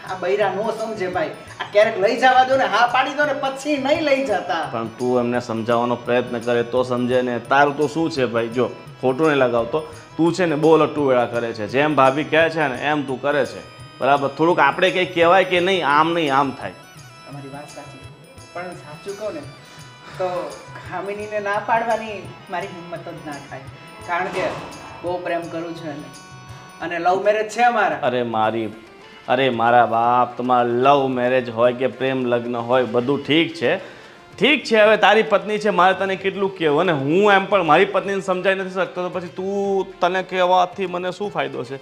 આ બૈરા નો સમજે ભાઈ આ ક્યારેક લઈ જવા દો ને હા પાડી દો ને પછી નહીં લઈ જતા. પણ તું એમને સમજાવવાનો પ્રયત્ન કરે તો સમજે ને તારું તો શું છે ભાઈ જો ખોટું નહીં લગાવતો તું છે ને બહુ લટ્ટુ વેળા કરે છે જેમ ભાભી કહે છે ને એમ તું કરે છે બરાબર થોડુંક આપણે કંઈ કહેવાય કે નહીં આમ થાય. તમારી વાત સાચી પણ સાચું કહું ને તો ખામીનીને ના પાડવાની મારી હિંમત જ ના થાય કારણ કે બહુ પ્રેમ કરું છું એને અને લવ મેરેજ છે અમારા. અરે મારા બાપ તમારા લવ મેરેજ હોય કે પ્રેમ લગ્ન હોય બધું ઠીક છે હવે તારી પત્ની છે મારે તને કેટલું કહેવું અને હું એમ પણ મારી પત્નીને સમજાઈ નથી શકતો તો પછી તું તને કહેવાથી મને શું ફાયદો છે.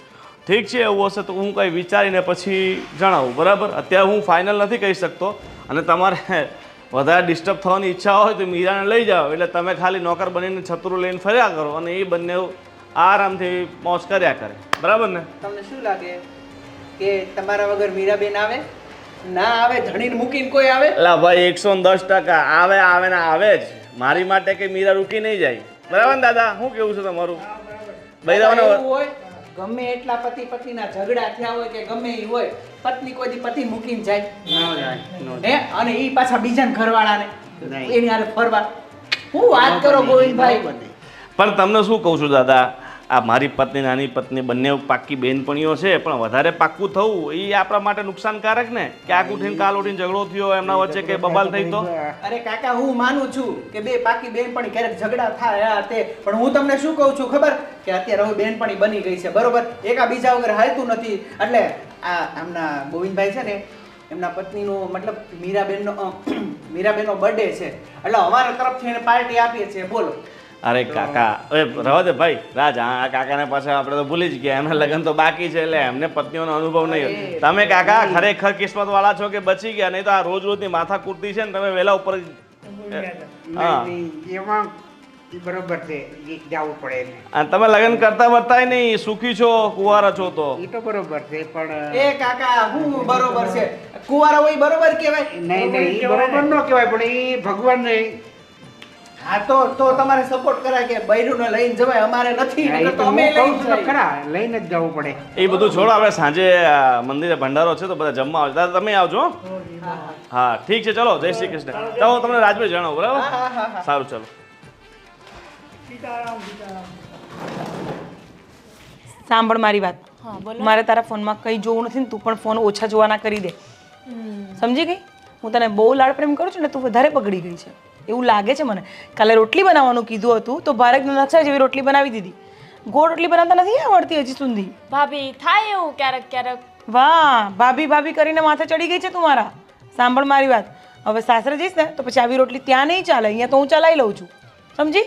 ઠીક છે એવું હશે તો હું કંઈ વિચારીને પછી જણાવું બરાબર અત્યારે હું ફાઇનલ નથી કહી શકતો અને તમારે વધારે ડિસ્ટર્બ થવાની ઈચ્છા હોય તો મીરાને લઈ જાઓ એટલે તમે ખાલી નોકર બનીને છતરું લઈને ફર્યા કરો અને એ બંને આરામથી મોજ કર્યા કરે બરાબર ને. તમને શું લાગે કે તમારા વગર મીરાબેન આવે ના આવે ધણીને મૂકીને કોઈ આવે? એટલે ભાઈ 110% આવે ને આવે જ મારી માટે કે મીરા રૂકી નહીં જાય બરાબર ને દાદા શું કેવું છે તમારું? એવું હોય ગમે એટલા પતિ પત્નીના ઝઘડા થયા હોય કે ગમે એ હોય પત્ની કોઈ દી પતિ મૂકીને જાય હે અને ઈ પાછા બીજાના ઘરવાળાને એની હારે ફરવા હું વાત કરો ગોવિંદભાઈ. પણ તમને શું કહું છું દાદા આ મારી પત્ની નાની પત્ની બંને પાક્કી બેનપણીઓ છે, પણ વધારે પાક્કું થવું એ આપણા માટે નુકસાનકારક ને. ક્યાંક ઉઠીને કાલ ઉઠીને ઝઘડો થયો એમના વચ્ચે કે બબાલ થઈ તો. અરે કાકા હું માનું છું કે બે પાકી બેનપણી ક્યારેક ઝઘડા થાય આ તે, પણ હું તમને શું કહું છું ખબર કે અત્યારે હવે બેનપણી બની ગઈ છે બરોબર, એકા બીજા વગર હાલતું નથી. એટલે આ આમના ગોવિંદભાઈ છે ને એમના પત્નીનું મતલબ મીરાબેનનો બર્થડે છે, એટલે અમારા તરફથી એને પાર્ટી આપીએ છીએ. બોલો. અરે કાકા હવે રવા દે ભાઈ રાજ, આ કાકાને પાછા આપણે તો ભૂલી જ ગયા, એમના લગ્ન તો બાકી છે એટલે એમને પત્નીઓનો અનુભવ નહીં હોય. તમે કાકા ખરેખર કિસ્મત વાળા છો કે બચી ગયા, નહીં તો આ રોજ રોજની માથા કૂટતી છે ને તમે વહેલા ઉપર હા એમાં બરોબર છે, જવું પડે એને. અને તમે લગ્ન કરતા વર્તાય નહીં, સુખી છો કુંવારા છો તો. એ તો બરોબર છે પણ એ કાકા હું બરોબર છે, કુંવારા હોય બરોબર કહેવાય? નહીં નહીં બરોબર ન કહેવાય, પણ એ ભગવાન હા તો તમારે સપોર્ટ કરાય કે બૈરુંને લઈને જવાય, અમારે નથી નકર તો અમે લઈને જઈએ. ખરા લઈને જ જવું પડે. એ બધું છોડો, આપણે સાંજે મંદિરે ભંડારો છે તો બધા જમવા આવે, દાદા તમે આવજો હો? હા ઠીક છે, ચલો જય શ્રી કૃષ્ણ. ચાલો તમને રાજભાઈ જણાવો બરાબર? સારું ચાલો. સાંભળ મારી વાત. મારે તારા ફોનમાં કંઈ જોવું નથી ને તું પણ ફોન ઓછા જોવાના કરી દે, સમજી ગઈ? હું તને બહુ લાડ પ્રેમ કરું છું ને તું વધારે પકડી ગઈ છે એવું લાગે છે મને. કાલે રોટલી બનાવવાનું કીધું હતું તો ભારતના નકશા જેવી રોટલી બનાવી દીધી. ગોળ રોટલી બનાવતા નથી આવડતી હજી સુધી. ભાભી થાય એવું ક્યારેક ક્યારેક. વાહ, ભાભી ભાભી કરીને માથે ચડી ગઈ છે તું મારા. સાંભળ મારી વાત, હવે સાસરે જઈશ ને તો પછી આવી રોટલી ત્યાં નહીં ચાલે, અહીંયા તો હું ચલાવી લઉં છું, સમજી?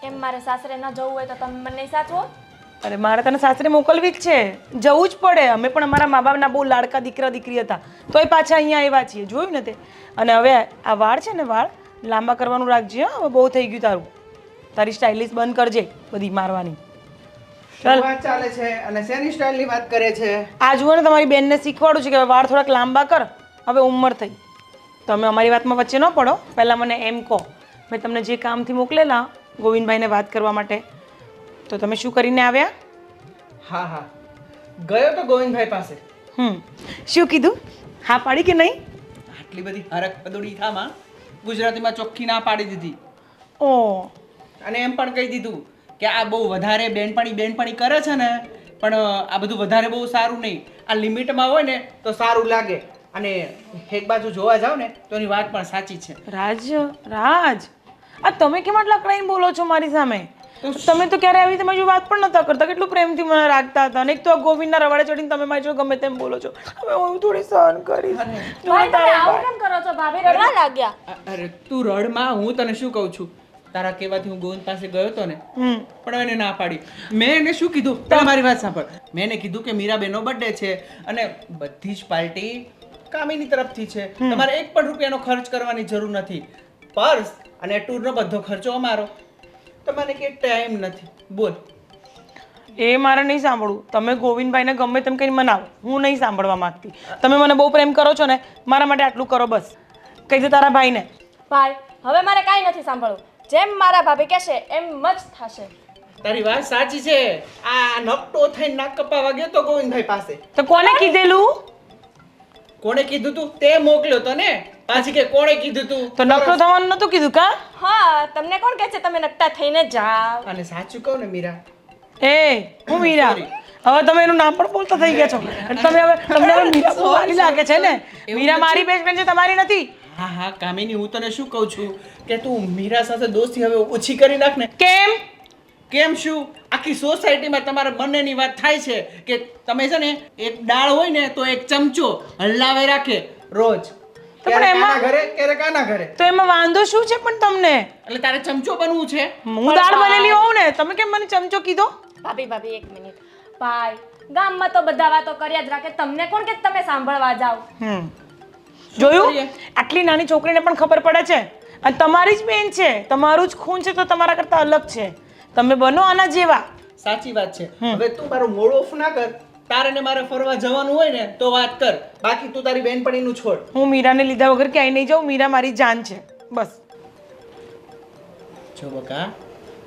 એમ મારે સાસરે ન જવું હોય તો તમે મને નહીં સાચવો? અરે મારે તને સાસરે મોકલવી જ છે, જવું જ પડે. અમે પણ અમારા મા બાપના બહુ લાડકા દીકરા દીકરી હતા તોય પાછા અહીંયા આવ્યા છીએ, જોયું ને તે. અને હવે આ વાળ છે ને વાળ લાંબા કરવાનું રાખજે. હવે બહુ થઈ ગયું તારું, તારી સ્ટાઇલિશ બંધ કરજે બધી મારવાની. શું વાત ચાલે છે અને શેની સ્ટાઇલની વાત કરે છે? આ જુઓ ને તમારી બેનને શીખવાડું છે કે વાળ થોડાક લાંબા કર, હવે ઉંમર થઈ. તમે અમારી વાતમાં વચ્ચે ન પડો, પહેલાં મને એમ કહો, મેં તમને જે કામથી મોકલેલા ગોવિંદભાઈને વાત કરવા માટે તો તમે શું કરીને આવ્યા? હા ગયો તો ગોવિંદભાઈ પાસે. શું કીધું? હા પાડી કે નહીં? આટલી બધી હરક પદોડી થામાં ગુજરાતીમાં ચોખ્ખી ના પાડી દીધી. ઓ, અને એમ પણ કહી દીધું કે આ બહુ વધારે બેનપણી કરે છે ને, પણ આ બધું વધારે બહુ સારું નહીં, આ લિમિટમાં હોય ને તો સારું લાગે. અને એક બાજુ જોવા જાવ ને તો એની વાત પણ સાચી છે. રાજ આ તમે કેમ આટલા કડાઈને બોલો છો મારી સામે? તમે તો ક્યારે આવી તમારી વાત પણ નતા કરતા, કેટલું પ્રેમથી મને રાખતા હતા. અને એક તો આ ગોવિંદના રવાડે ચડીને તમે મારી જોડે ગમે તેમ બોલો છો. હવે હું થોડી સહન કરીશ. ભાઈ તમે આવું કેમ કરો છો? ભાભી રડવા લાગ્યા. અરે તું રડમાં, હું તને શું કહું છું, તારા કહેવાથી હું ગોવિંદ પાસે ગયો હતો ને, પણ એને ના પાડી. મેં એને શું કીધું, પેલા મારી વાત સાંભળ. મેં એને કીધું કે મીરાબેનનો બર્થડે છે અને બધી જ પાર્ટી કામિની તરફથી છે, તમારે એક પણ રૂપિયાનો ખર્ચ કરવાની જરૂર નથી. પર્સ અને ટૂરનો બધો ખર્ચો અમારો. તમારે કે ટાઈમ નથી. બોલ. એ મારે નહીં સાંભળવું. તમે ગોવિંદભાઈને ગમે તેમ કંઈ મનાવો, હું નહીં સાંભળવા માંગતી. તમે મને બહુ પ્રેમ કરો છો ને, મારા માટે આટલું કરો બસ. કહી દે તારા ભાઈને. ભાઈ હવે મારે કાંઈ નથી સાંભળવું, જેમ મારા ભાભી કહેશે એમ જ થશે. તારી વાત સાચી છે. આ નકટો થઈને નાક કપાવા ગયો તો ગોવિંદભાઈ પાસે. તો કોને કીધેલું? કોણે કીધું તું? તે મોકલ્યો તો ને. પાછી કે કોણે કીધું તું? તો નકરો થવાનું નતું કીધું કા? હા, તમને કોણ કહે છે તમે નકટા થઈને જાઓ? અને સાચું કહું ને મીરા, હું મીરા. હવે તમે એનું નામ પણ બોલતા થઈ ગયા છો. તમે હવે તમને હવે મીરા બહુ સારી લાગે છે ને? મીરા મારી બેસ્ટ ફ્રેન્ડ છે, તમારી નથી. હા કામિની, હું તને શું કહું છું કે તું મીરા સાથે દોસ્તી હવે ઓછી કરી નાખ ને. કેમ શું? આખી સોસાયટીમાં તમારા બંનેની વાત થાય છે કે તમે છે ને એક દાળ હોય ને તો એક ચમચો હલાવે રાખે રોજ. ક્યારેક આના ઘરે ક્યારેક આના ઘરે. તો એમાં વાંધો શું છે પણ તમને? એટલે તારે ચમચો બનવું છે? હું દાળ બનેલી હોઉં ને, તમે કેમ મને ચમચો કીધો? ભાભી એક મિનિટ. ભાઈ ગામમાં તો બધા વાતો કર્યા જ રાખે, તમને કોણ કે તમે સાંભળવા જાઓ? જોયું? આટલી નાની છોકરીને પણ ખબર પડે છે. અને તમારી જ બેન છે, તમારું જ ખૂન છે તો તમારા કરતા અલગ છે. તમે બનો આના જેવા. સાચી વાત છે. હવે તું મારું મોડ ઓફ ના કર. તારે ને મારે ફરવા જવાનું હોય ને તો વાત કર, બાકી તું તારી બેનપણીનું છોડ. હું મીરાને લીધા વગર ક્યાંય નહીં જાઉં. મીરા મારી જાન છે બસ. જો બકા,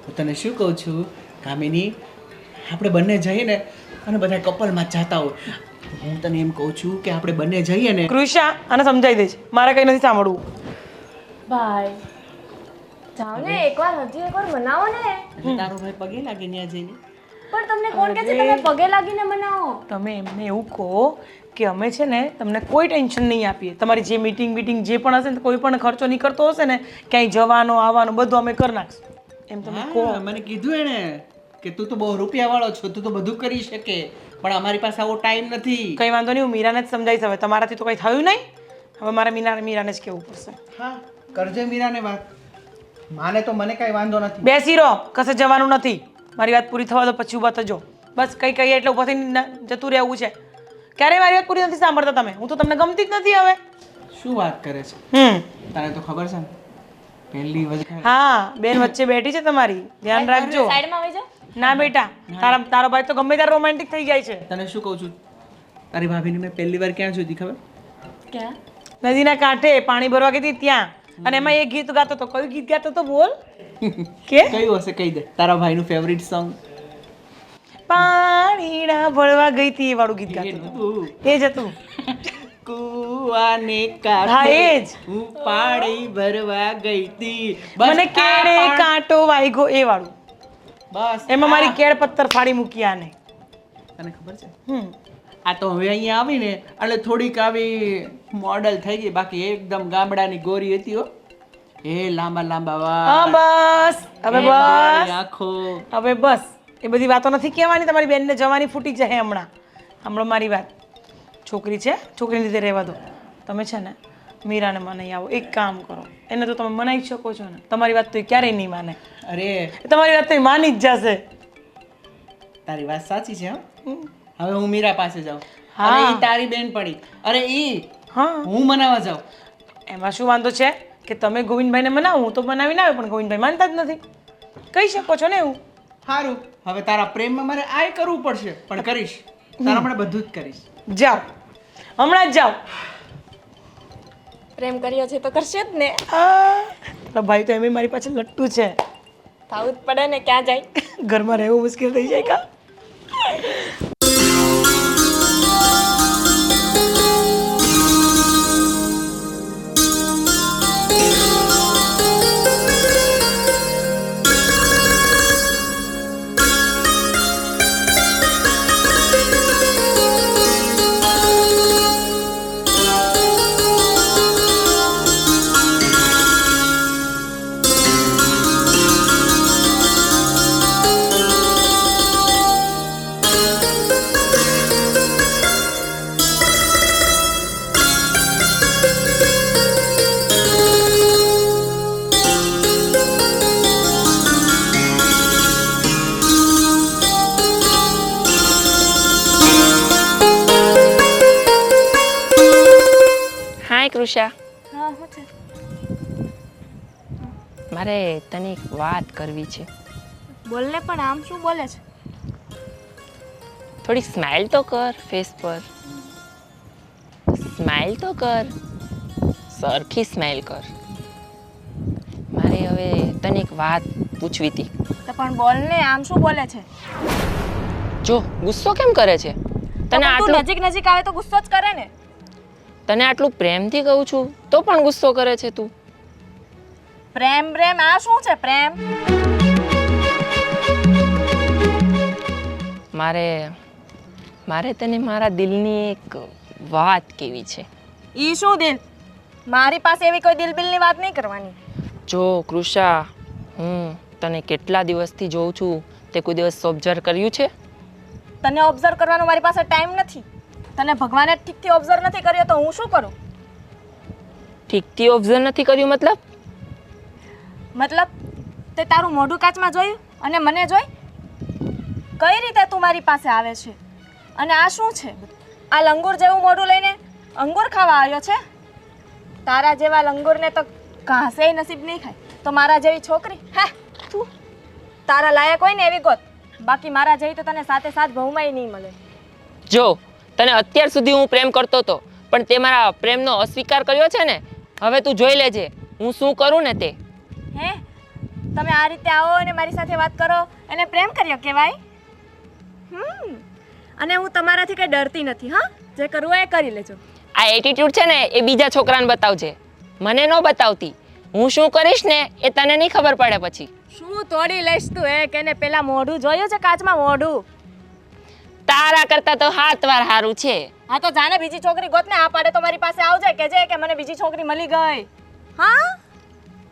હું તને શું કહું છું કામિની, આપણે બંને જઈએ ને અને બધા કપલમાં જાતા હોય, હું તને એમ કહું છું કે આપણે બંને જઈએ ને. કૃષા આને સમજાઈ દેજે, મારે કંઈ નથી સાંભળવું. ભાઈ જાઓ ને, હજી એકવાર મનાવો ને. તારો ભાઈ પગે લાગે ત્યાં જઈને. પણ તમને કોણ કહે છે તમે પગે લાગીને મનાવો? તમે એમને એવું કહો કે અમે છે ને તમને કોઈ ટેન્શન નહીં આપીએ. તમારી જે મીટિંગ જે પણ હશે ને કોઈ પણ ખર્ચો નીકળતો હશે ને ક્યાંય જવાનો આવવાનો બધું અમે કરી નાખશું. એમ તમે કહો. હા, મને કીધું એને કે તું તો બહુ રૂપિયાવાળો છો, તું તો બધું કરી શકે, પણ અમારી પાસે આવો ટાઈમ નથી. કંઈ વાંધો નહીં, હું મીરાને જ સમજાવીશ. હવે તમારાથી તો કંઈ થયું નહીં, હવે મારે મીરાને જ કહેવું પડશે. હા, કરજે મીરાને વાત. માને તો મને કાંઈ વાંધો નથી. બેસી રહો, કશે જવાનું નથી. મારી વાત પૂરી થવા દો પછી ઊભા થજો. બસ કંઈ કહીએ એટલે ઊભાથી જતું રહેવું છે. ક્યારેય મારી વાત પૂરી નથી સાંભળતા તમે. હું તો તમને ગમતી જ નથી હવે. શું વાત કરે છે? તને તો ખબર છે ને, પહેલી વખત. હા, બેન વચ્ચે બેઠી છે તમારી, ધ્યાન રાખજો. સાઈડમાં આવી જાઓ. ના બેટા, તારો ભાઈ તો ગમે ત્યારે રોમેન્ટિક થઈ જાય છે. તને શું કહું છું, તારી ભાભીને મેં પહેલી વાર ક્યાં જોઈ હતી ખબર? ક્યાં? નદીના કાંઠે પાણી ભરવા ગઈ હતી ત્યાં, અને એમાં એક ગીત ગાતો હતો. કયું ગીત ગાતો હતો બોલ? કે કયું હશે કહી દે. તારા ભાઈનું ફેવરિટ સોંગ? પાણીના ભરવા ગઈ હતી એ વાળું ગીત ગાતો હતો. એ જ હતું. કુવાને હા, કાંઠે એ જ. હું પાણી ભરવા ગઈ હતી. મને કેળે કાંટો વાગ્યો એ વાળું. બસ એમાં મારી કેળ પત્તર ફાડી મૂકી આને. તને ખબર છે, હમ આ તો હવે અહીંયા આવીને એટલે થોડીક આવી મોડલ થઈ ગઈ, બાકી એકદમ ગામડાની ગોરી હતી હો. એ લાંબા લાંબા હા વાળ, બસ હવે એ કાળી બસ આંખો. હવે બસ એ બધી વાતો નથી કહેવાની. તમારી બેનને જવાની ફૂટી જાય હમણાં મારી વાત. છોકરી છે, છોકરીને લીધે રહેવા દો. તમે છે ને મીરાને મનાઈ આવો. એક કામ કરો, એને તો તમે મનાઈ શકો છો ને. તમારી વાત તો એ ક્યારેય નહીં માને. અરે તમારી વાત તો એ માની જ જશે. તારી વાત સાચી છે. હવે હું મીરા પાસે જાઉં. હા. અરે ઈ તારી બેન પડી, અરે ઈ હા, હું મનાવા જાઉં. એમાં શું વાંધો છે કે તમે ગોવિંદભાઈને મનાવો, હું તો બનાવીને આવે, પણ ગોવિંદભાઈ માનતા જ નથી. કહી શકો છો ને એવું. સારું, હવે તારા પ્રેમમાં મારે આય કરવું પડશે, પણ કરીશ. તારા માટે બધું જ કરીશ. જાઓ, હમણાં જ જાઓ. પ્રેમ કર્યો છે તો કરશે જ ને. તારા ભાઈ તો એમ મારી પાછળ લટ્ટુ છે. થાવું જ પડે ને, ક્યાં જાય? ઘરમાં રહેવું મુશ્કેલ થઈ જાય કા. હાય કૃષા, હા, શું છે? મારે તને એક વાત કરવી છે. બોલ ને, પણ આમ શું બોલે છે? થોડી સ્માઇલ તો કર ફેસ પર. સ્માઇલ તો કર, સરખી સ્માઇલ કર. મારે હવે તને એક વાત પૂછવી હતી. તો પણ બોલ ને, આમ શું બોલે છે? જો ગુસ્સો કેમ કરે છે? તો તને પણ તું આટલું નજીક આવે તો ગુસ્સો જ કરે ને. તને આટલું પ્રેમથી કહું છું તો પણ ગુસ્સો કરે છે તું. પ્રેમ પ્રેમ આ શું છે પ્રેમ? મારે તને મારા દિલની એક વાત કહેવી છે. ઈ શું દિલ? મારી પાસે એવી કોઈ દિલબિલની વાત નહીં કરવાની. જો કૃષા, હું તને કેટલા દિવસથી જોઉં છું, તે કોઈ દિવસ ઓબ્ઝર્વ કર્યું છે? તને ઓબ્ઝર્વ કરવાનો મારી પાસે ટાઈમ નથી. તને ભગવાને ઠીકથી ઓબ્ઝર્વ નથી કર્યો તો હું શું કરું? ઠીકથી ઓબ્ઝર્વ નથી કર્યું મતલબ? મતલબ તે તારું મોઢું કાચમાં જોયું અને મને જોઈ? કઈ રીતે તું મારી પાસે આવે છે? અને આ શું છે? આ લંગૂર જેવું મોઢું લઈને અંગૂર ખાવા આવ્યો છે? તારા જેવા લંગૂરને તો ઘાસે નસીબ નહીં ખાય, તો મારા જેવી છોકરી હે તું તારા લાયક હોય ને એવી ગોત. બાકી મારા જેવી તો તને સાથે સાથ ભવમાંય નહીં મળે. જો તને અત્યાર સુધી હું પ્રેમ કરતો હતો, પણ તે મારા પ્રેમનો અસ્વીકાર કર્યો છે ને. હવે તું જોઈ લેજે હું શું કરું ને તે. હે તમે આ રીતે આવો અને મારી સાથે વાત કરો એને પ્રેમ કર્યો કહેવાય? અને હું તમારાથી કંઈ ડરતી નથી. હા, જે કરવું હોય એ કરી લેજો. આ એટીટ્યુડ છે ને એ બીજા છોકરાને બતાવજે, મને ન બતાવતી. હું શું કરીશ ને એ તને નહીં ખબર પડે પછી. શું તોડી લઈશ તું કે ને પેલા મોઢું જોયું છે કાચમાં મોઢું? તારા કરતા તો 7 વાર સારું છે. હા તો જાને બીજી છોકરી ગોત ને, આ પાડે તો મારી પાસે આવજે કે મને બીજી છોકરી મળી ગઈ. હા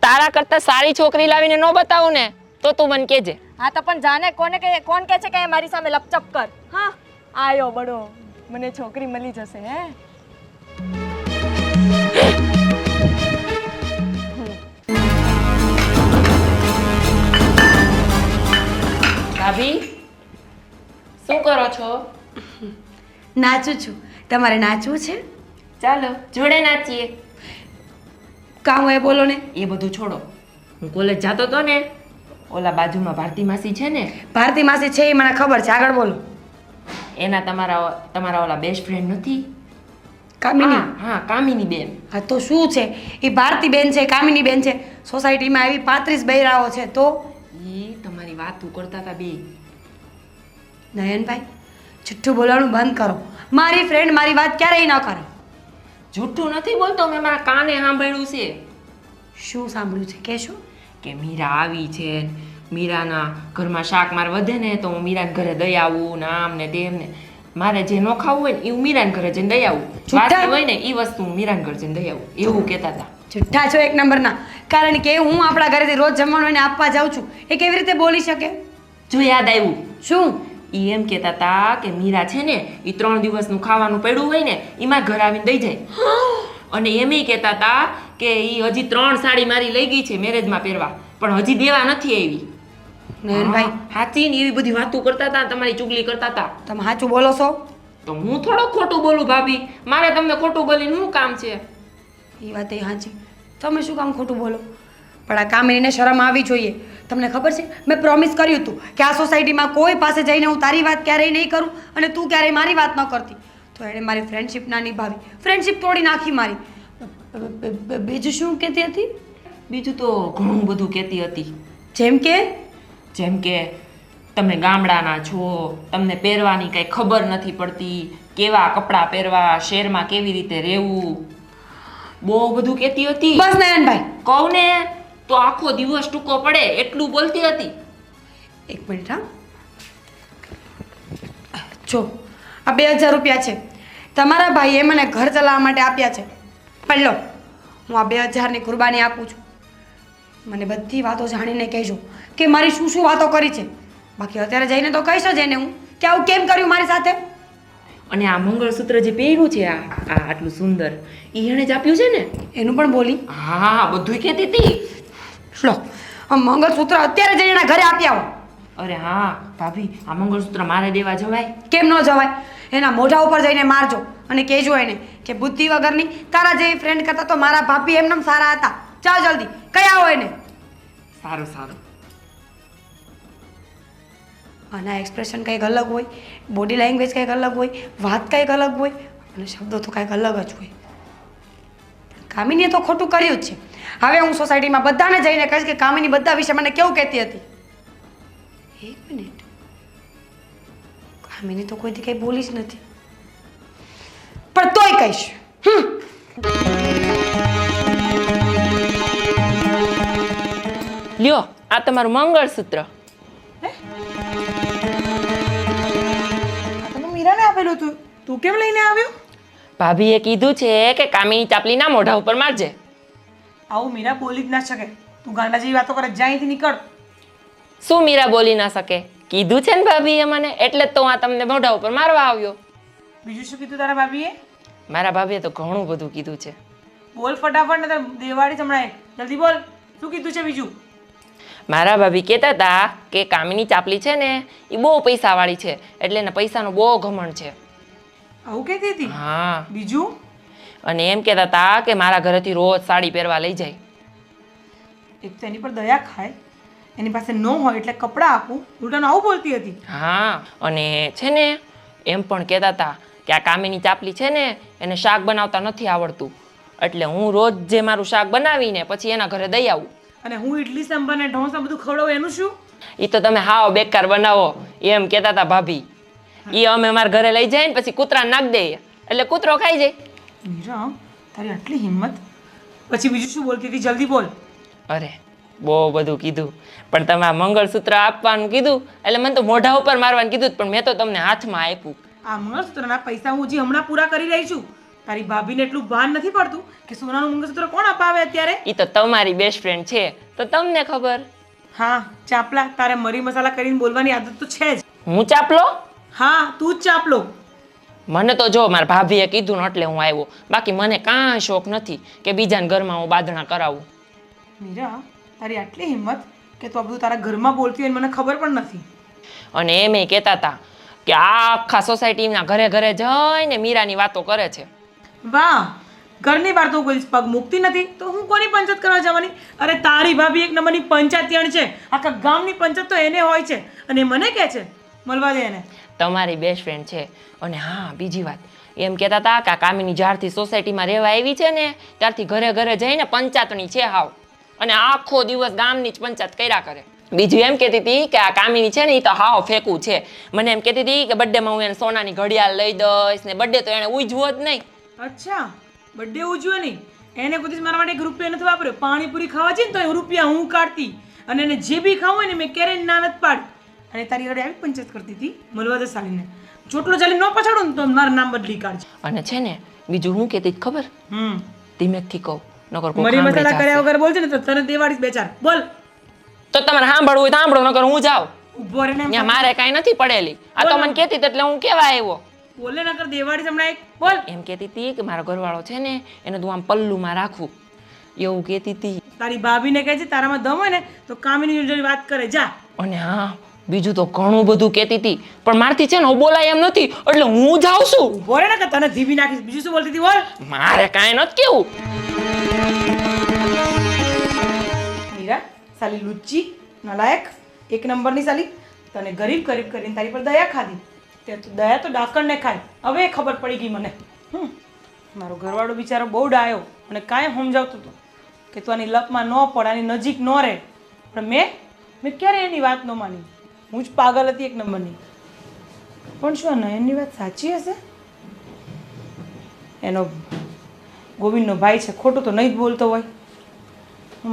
તારા કરતા સારી છોકરી લાવીને ન બતાવું ને તો તું મને કહેજે. હા તો પણ જાને કોણ કે છે કે મારી સામે લપચપ કર? હા આયો બડો, મને છોકરી મળી જશે હે. ભાભી શું કરો છો? નાચું છું. તમારે નાચવું છે? ચાલો જોડે નાચીએ. કામ હોય બોલો ને. એ બધું છોડો. હું કોલેજ જતો તો ને, ઓલા બાજુમાં ભારતી માસી છે ને, ભારતી માસી છે એ મને ખબર છે, આગળ બોલો. એના તમારા ઓલા બેસ્ટ ફ્રેન્ડ નથી? કામિની. હા કામિની બેન. હા તો શું છે, એ ભારતી બેન છે, કામિની બેન છે. સોસાયટીમાં આવી 35 બૈરાઓ છે તો એ તમારી વાત કરતા હતા બે. નયનભાઈ જુઠ્ઠું બોલવાનું બંધ કરો. મારી ફ્રેન્ડ મારી વાત ક્યારેય ન કરે. જૂઠું નથી બોલતો, મેં મારા કાને સાંભળ્યું છે. શું સાંભળ્યું છે કહેશો? કે મીરા આવી છે, મીરાના ઘરમાં શાક માર વધે ને તો હું મીરાને ઘરે દઈ આવું ને આમ ને તેમ ને. મારે જે ન ખાવું હોય ને એ હું મીરાને ઘરે જઈને દઈ આવું. વાસી હોય ને એ વસ્તુ હું મીરાને ઘરે જઈને દઈ આવું, એવું કહેતા હતા. જુઠ્ઠા છો એક નંબરના. કારણ કે હું આપણા ઘરેથી રોજ જમવાનું એને આપવા જાઉં છું, એ કેવી રીતે બોલી શકે? જો યાદ આવ્યું. શું? એ એમ કહેતા હતા કે મીરા છે ને એ 3 દિવસનું ખાવાનું પડ્યું હોય ને એમાં ઘર આવીને દઈ જાય. અને એમ કહેતા હતા કે એ હજી 3 સાડી મારી લઈ ગઈ છે મેરેજમાં પહેરવા, પણ હજી દેવા નથી આવી. નયનભાઈ હાચી ને એવી બધી વાતો કરતા હતા, તમારી ચુગલી કરતા હતા. તમે સાચું બોલો છો? તો હું થોડો ખોટું બોલું ભાભી? મારે તમને ખોટું બોલીને શું કામ છે? એ વાત એ સાચી. તમે શું કામ ખોટું બોલો? પણ આ કામિનીને શરમ આવી જોઈએ. તમને ખબર છે મેં પ્રોમિસ કર્યું હતું કે આ સોસાયટીમાં કોઈ પાસે જઈને હું તારી વાત ક્યારેય નહીં કરું અને તું ક્યારેય મારી વાત ન કરતી. તો એણે મારી ફ્રેન્ડશિપ ના નિભાવી, ફ્રેન્ડશિપ તોડી નાખી મારી. બીજું શું કહેતી હતી? બીજું તો ઘણું બધું કહેતી હતી. જેમ કે તમે ગામડાના છો, તમને પહેરવાની કંઈ ખબર નથી પડતી, કેવા કપડાં પહેરવા, શહેરમાં કેવી રીતે રહેવું, બહુ બધું કહેતી હતી. બસ નયનભાઈ કહું ને તો આખો દિવસ ટૂંકો પડે એટલું બોલતી હતી. એક મિનિટ હા. જો આ 2000 રૂપિયા છે, તમારા ભાઈએ મને ઘર ચલાવવા માટે આપ્યા છે. પણ લો, હું આ 2000ની કુરબાની આપું છું. મને બધી વાતો જાણીને કહેજો કે મારી શું શું વાતો કરી છે. બાકી અત્યારે જઈને તો કહીશ જ એને હું કે આવું કેમ કર્યું મારી સાથે. અને આ મંગળસૂત્ર જે પહેર્યું છે આ આટલું સુંદર, એ એણે જ આપ્યું છે ને? એનું પણ બોલી. હા બધું કહેતી હતી. લો આ મંગળસૂત્ર અત્યારે જઈને એના ઘરે આપી આવો. અરે હા ભાભી, આ મંગળસૂત્ર મારે દેવા જવાય? કેમ ન જવાય? એના મોઢા ઉપર જઈને મારજો અને કહેજો એને કે બુદ્ધિ વગરની તારા જેવી ફ્રેન્ડ કરતા તો મારા ભાભી એમનેમ સારા હતા. જાઓ જલ્દી કઈ આવો એને. સારું સારું. આના એક્સપ્રેશન કંઈક અલગ હોય, બોડી લેંગ્વેજ કંઈક અલગ હોય, વાત કંઈક અલગ હોય અને શબ્દો તો કંઈક અલગ જ હોય. કામિનીએ તો ખોટું કર્યું જ છે. હવે હું સોસાયટીમાં બધાને જઈને કહીશ કે કામિની બધા વિશે મને કેવું કહેતી હતી. એક મિનિટ, કામિની તો કોઈથી કંઈ બોલી જ નથી, પણ તોય કહીશ. લ્યો આ તમારું મંગળસૂત્ર. તમે મીરાને આપેલું હતું, તું કેમ લઈને આવ્યો? ભાભીએ કીધું છે કે કામિની ચાપલીના મોઢા ઉપર મારજે. આવું મીરા બોલી જ ના શકે. તું ગાંડા જેવી વાતો કરે, જા અહીંથી નીકળ. શું મીરા બોલી ના શકે? કીધું છે ને ભાભીએ મને, એટલે જ તો આ તમને મોઢા ઉપર મારવા આવ્યો. બીજું શું કીધું તારા ભાભીએ? મારા ભાભીએ તો ઘણું બધું કીધું છે. બોલ ફટાફટ, ને તાર દેવાળી સંભળાય. જલ્દી બોલ, શું કીધું છે બીજું? મારા ભાભી કહેતા હતા કે કામિની ચાપલી છે ને એ બહુ પૈસાવાળી છે, એટલે એને પૈસાનો બહુ ઘમંડ છે. આવું કહેતી હતી? હા. બીજું? અને એમ કહેતા હતા કે મારા ઘરેથી રોજ સાડી પહેરવા લઈ જાય. એક તો એની પર દયા ખાય, એની પાસે ન હોય એટલે કપડાં આપું, ઉલટાનું આવું બોલતી હતી. હા, અને છે ને એમ પણ કહેતા હતા કે આ કામિની ચાપલી છે ને એને શાક બનાવતા નથી આવડતું, એટલે હું રોજ જે મારું શાક બનાવીને પછી એના ઘરે દઈ આવું. અને હું ઇડલી સાંભાર ને ઢોસા બધું ખવડાવું એનું શું? એ તો તમે હાવ બેકાર બનાવો એમ કહેતા હતા ભાભી. એ અમે મારા ઘરે લઈ જાય ને પછી કૂતરાને નાખ દઈએ એટલે કૂતરો ખાઈ જાય. મીરા, તારી આટલી હિંમત! પછી બીજું શું બોલતી હતી? જલ્દી બોલ. અરે બહુ બધું કીધું, પણ તમે આ મંગળસૂત્ર આપવાનું કીધું એટલે મને તો મોઢા ઉપર મારવાનું કીધું જ, પણ મેં તો તમને હાથમાં આપ્યું. આ મંગળસૂત્રના પૈસા હું હજી હમણાં પૂરા કરી રહી છું. તારી ભાભીને એટલું ભાન નથી પડતું કે સોનાનું મંગળસૂત્ર કોણ અપાવે અત્યારે. એ તો તમારી બેસ્ટ ફ્રેન્ડ છે તો તમને ખબર. હા ચાપલા, તારે મરી મસાલા કરીને બોલવાની આદત તો છે જ. હું ચાપલો? હા તું જ ચાપલો. મને તો જો મારા ભાભીએ કીધું ને એટલે હું આવ્યો, બાકી મને કાંઈ શોખ નથી કે બીજાના ઘરમાં હું બાંધણા કરાવું. મીરા, તારી આટલી હિંમત કે તું આ બધું તારા ઘરમાં બોલતી હોય મને ખબર પણ નથી. અને એમ કહેતા હતા કે આ આખા સોસાયટીના ઘરે ઘરે જઈને મીરાની વાતો કરે છે. વાહ, ઘરની બહાર તો કોઈ પગ મૂકતી નથી તો હું કોની પંચાયત કરવા જવાની? અરે તારી ભાભી એક નંબરની પંચાયતીયણ છે, આખા ગામની પંચાયત તો એને હોય છે અને મને કહે છે મળવા દે એને. તમારી બેસ્ટ ફ્રેન્ડ છે. અને હા બીજી વાત, એમ કહેતા હતા કે આ કામિની જ્યારથી સોસાયટીમાં રહેવા આવી છે ને ત્યારથી ઘરે ઘરે જઈને પંચાયતણી છે હાવ, અને આખો દિવસ ગામની જ પંચાયત કર્યા કરે. બીજું એમ કહેતી હતી કે આ કામિની છે ને એ તો હાવ ફેંકું છે. મને એમ કહેતી હતી કે બર્થડેમાં હું એને સોનાની ઘડિયાળ લઈ દઈશ ને બર્થડે તો એને ઉજવો જ નહીં. અચ્છા, બર્થડે ઉજવ્યો નહીં? એને કોઈ દિવસ મારા માટે 1 રૂપિયા નથી વાપર્યો. પાણીપુરી ખાવા છે ને તો રૂપિયા હું કાઢતી, અને એને જે બી ખાવું હોય ને મેં ક્યારેય ના નથી પાડી. અને તારી ઘરે આવી પંચાયત કરતી હતી મળવા દે સાલીને. ચોટલો ચાલી ન પછાડું ને તો મારું નામ બદલી કાઢજે. અને છે ને બીજું હું કહેતી હતી ખબર? ધીમેકથી કહું નકર કોઈ મરી સાંભળી મસાલા જશે. કર્યા વગર બોલજે ને તો તને દેવાડીશ બેચાર. બોલ. તો તમારે સાંભળવું હોય તો સાંભળો નકર હું જાઉં. ઉભો રહીને ત્યાં મારે કાંઈ નથી પડેલી, આ તો મને કહેતી હતી એટલે હું કેવા આવ્યો. બોલે નકર દેવાડીશ હમણાં એક. બોલ. એમ કહેતી હતી કે મારો ઘરવાળો છે ને એને તું આમ પલ્લુમાં રાખવું એવું કહેતી હતી. તારી ભાભીને કહે છે તારામાં દમ હોય ને તો કામિની જોડે વાત કરે જા. અને હા બીજું તો ઘણું બધું કહેતી હતી, પણ મારથી છે ને હું બોલાય એમ નથી એટલે હું જાઉં છું. ઉભો રહે ને કે તને ધીબી નાખીશ. બીજું શું બોલતી હતી બોલ. મારે કાંઈ નથી કેવું. મીરા, સાલી લુચ્ચી નલાયક, એક નંબરની સાલી. તને ગરીબ ગરીબ કરીને તારી પર દયા ખાધી. તે તો દયા તો ડાકણને ખાય. હવે ખબર પડી ગઈ મને. મારો ઘરવાળો બિચારો બહુ ડાયો અને કાંઈ સમજાવતો હતો કે તું આની લપમાં ન પડ, આની નજીક ન રહે, પણ મેં ક્યારે એની વાત ન માની. હું જ પાગલ હતી એક નંબરની. પણ શું આ નયનની વાત સાચી હશે? એનો ગોવિંદનો ભાઈ છે, ખોટું તો નહીં જ બોલતો હોય.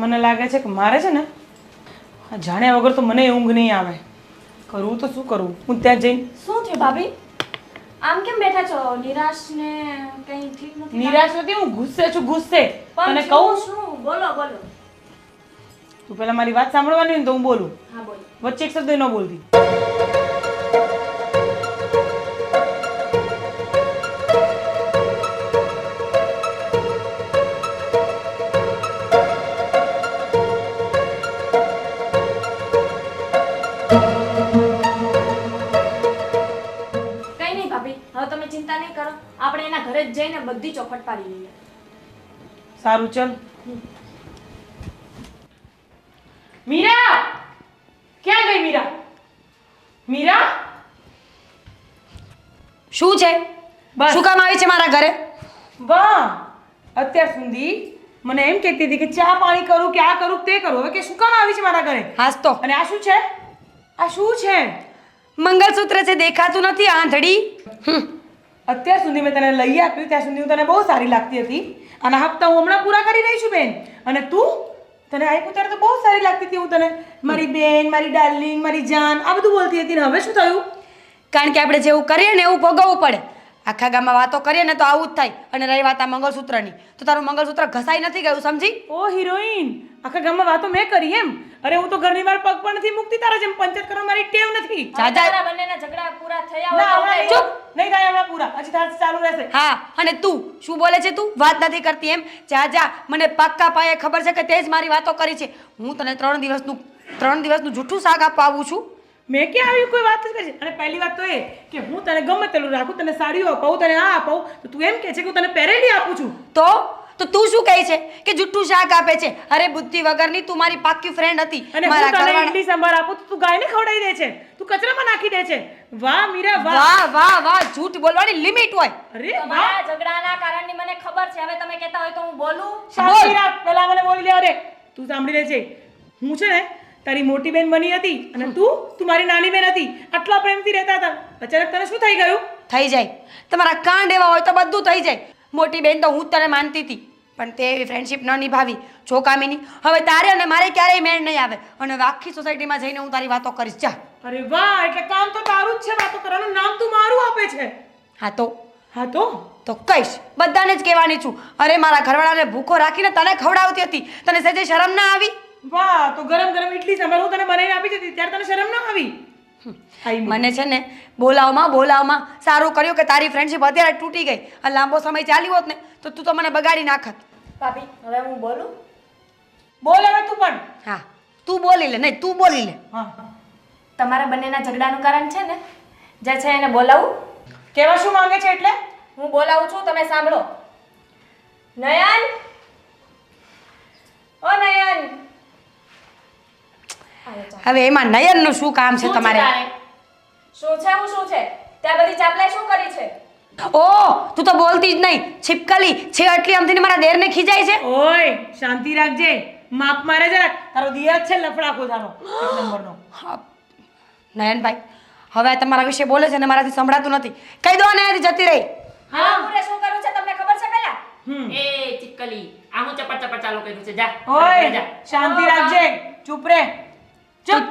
મને લાગે છે કે મારે છે ને આ જાણ્યા વગર તો મને ઊંઘ નહીં આવે. કરવું તો શું કરવું? હું ત્યાં જઈને શું થયું ભાભી? આમ કેમ બેઠા છો? નિરાશ ને કંઈ ઠીક નથી? નિરાશ નથી, હું ગુસ્સે છું, ગુસ્સે. પણ તને કહું શું? બોલો બોલો. તું પહેલા મારી વાત સાંભળવાની હોય ને તો હું બોલું. હા બોલો. વચ્ચે એક શબ્દ ન બોલતી. કંઈ નહીં ભાભી, હવે તમે ચિંતા નહીં કરો. આપણે એના ઘરે જ જઈને બધી ચોખટ પાડી લઈએ. સારું ચલ. મીરા, ક્યાં ગઈ મીરા? મીરા, શું છે? બસ. શું કામ આવી છે મારા ઘરે? વાહ, અત્યાર સુધી મને એમ કહેતી હતી કે ચા પાણી કરું કે આ કરું તે કરું, હવે કે શું કામ આવી છે મારા ઘરે? હાસ તો અને આ શું છે? આ શું છે? મંગળસૂત્ર છે, દેખાતું નથી આંધળી. અત્યાર સુધી મેં તને લઈ આપ્યું ત્યાં સુધી હું તને બહુ સારી લાગતી હતી. આના હપ્તા હું હમણાં પૂરા કરી રહી છું બેન. અને તું તને આપ્યું ત્યારે તો બહુ સારી લાગતી હતી. હું તને મારી બેન, મારી ડાર્લિંગ, મારી જાન આ બધું બોલતી હતી. ને હવે શું થયું? કારણ કે આપણે જેવું કરીએ ને એવું ભોગવવું પડે. આખા ગામમાં વાતો કરીએ ને તો આવું જ થાય. અને રહી વાત આ મંગળસૂત્રની, તો તારું મંગળસૂત્ર ઘસાઈ નથી ગયું, સમજી? ઓ હિરોઈન, આખા ગામમાં વાતો મેં કરી એમ? અરે હું તો ઘરની બહાર પગ પણ નથી મૂકતી. તારા જેમ પંચાયત કરવા મારી ટેવ નથી. તમારા બંનેના ઝઘડા પૂરા થયા ના, હોય હમણાં તો ચૂપ નહીં થાય હમણાં પૂરા. હજી તારથી ચાલુ રહેશે. હા, અને તું શું બોલે છે? તું વાત નથી કરતી એમ? જા જા, મને પાક્કા પાયે ખબર છે કે તે જ મારી વાતો કરી છે. હું તને 3 દિવસનું જૂઠું શાક આપવા આવું છું. મેં ક્યાં આવી કોઈ વાત જ કરી છે? અને પહેલી વાત તો એ કે હું તને ગમે તેટલું રાખું, તને સાડીઓ અપાવું, તને આ અપાવું, તો તું એમ કહે છે કે હું તને પહેરેલી આપું છું. તો તું શું કહે છે કે જૂઠું શાક આપે છે? અરે બુદ્ધિ વગરની, તું મારી પાક્કી ફ્રેન્ડ હતી. અને હું મારા તને ઘરવાળા ઇડલી સંભાર આપું તો તું ગાયને ખવડાવી દે છે, તું કચરામાં નાખી દે છે. વાહ મીરા વાહ. વાહ વાહ વાહ, જૂઠ બોલવાની લિમિટ હોય. અરે વાહ. તમારા ઝઘડાના કારણની મને ખબર છે. હવે તમે કહેતા હોય તો હું બોલું? શાંતિ રાખ, પહેલા મને બોલી લે. અરે તું સાંભળી લેજે, હું છે ને તારી મોટી બેન બની હતી અને તું મારી નાની બેન હતી. આટલા પ્રેમથી રહેતા હતા. અચાનક તને શું થઈ ગયું? થઈ જાય, તમારા કાંડ એવા હોય તો બધું થઈ જાય. મોટી બેન તો હું જ તને માનતી હતી, પણ તે એવી ફ્રેન્ડશિપ ન નિભાવી જો કામિની હવે તારે અને મારે ક્યારેય મેળ નહીં આવે અને હવે આખી સોસાયટીમાં જઈને હું તારી વાતો કરીશ જા અરે વાહ, એટલે કામ તો તારું જ છે, વાતો કરવાનું નામ તું મારું આપે છે. હા તો તો કહીશ બધાને જ કહેવાની છું અરે મારા ઘરવાળાને ભૂખો રાખીને તને ખવડાવતી હતી તને સહેજે શરમ ના આવી વાહ, તો ગરમ ગરમ ઇડલી સાંભાર હું તને બનાવીને આપી દીધી ત્યારે તને શરમ ના આવી? મને છે ને બોલાવમાં સારું કર્યું કે તારી ફ્રેન્ડશિપ અત્યારે તૂટી ગઈ આ લાંબો સમય ચાલ્યો હોત ને તો તું તો મને બગાડી નાખત ભાભી હવે હું બોલું? બોલ હવે તું પણ. હા તું બોલી લે નહીં તું બોલી લે હા, તમારા બંનેના ઝઘડાનું કારણ છે ને જે છે એને બોલાવું? કેવા શું માંગે છે એટલે? હું બોલાવું છું, તમે સાંભળો. નયન, ઓ નયન. હવે એમાં નયનનું શું કામ છે શું છે તમારે તારે? શું છે? હું શું છે? ત્યાં બધી ચાપલાઈ શું કરી છે? ઓ તું તો બોલતી જ નહીં છીપકલી છે એટલી આમથી મારા દેરને ખીજાય છે ઓય શાંતિ રાખજે, માપ મારે જરાક. તારો દિયર છે લફડાકો તારો એક નંબરનો. નયનભાઈ હવે આ તમારા વિશે બોલે છે અને મારાથી સંભળાતું નથી કહી દો ને અહીંયાથી જતી રહી હા હું શું કરું છે તમને ખબર છે પહેલા? એ ચીકલી આ હું ચપટ ચપટ ચાલુ કર્યું છે જા ઓય શાંતિ રાખજે, ચૂપ રે.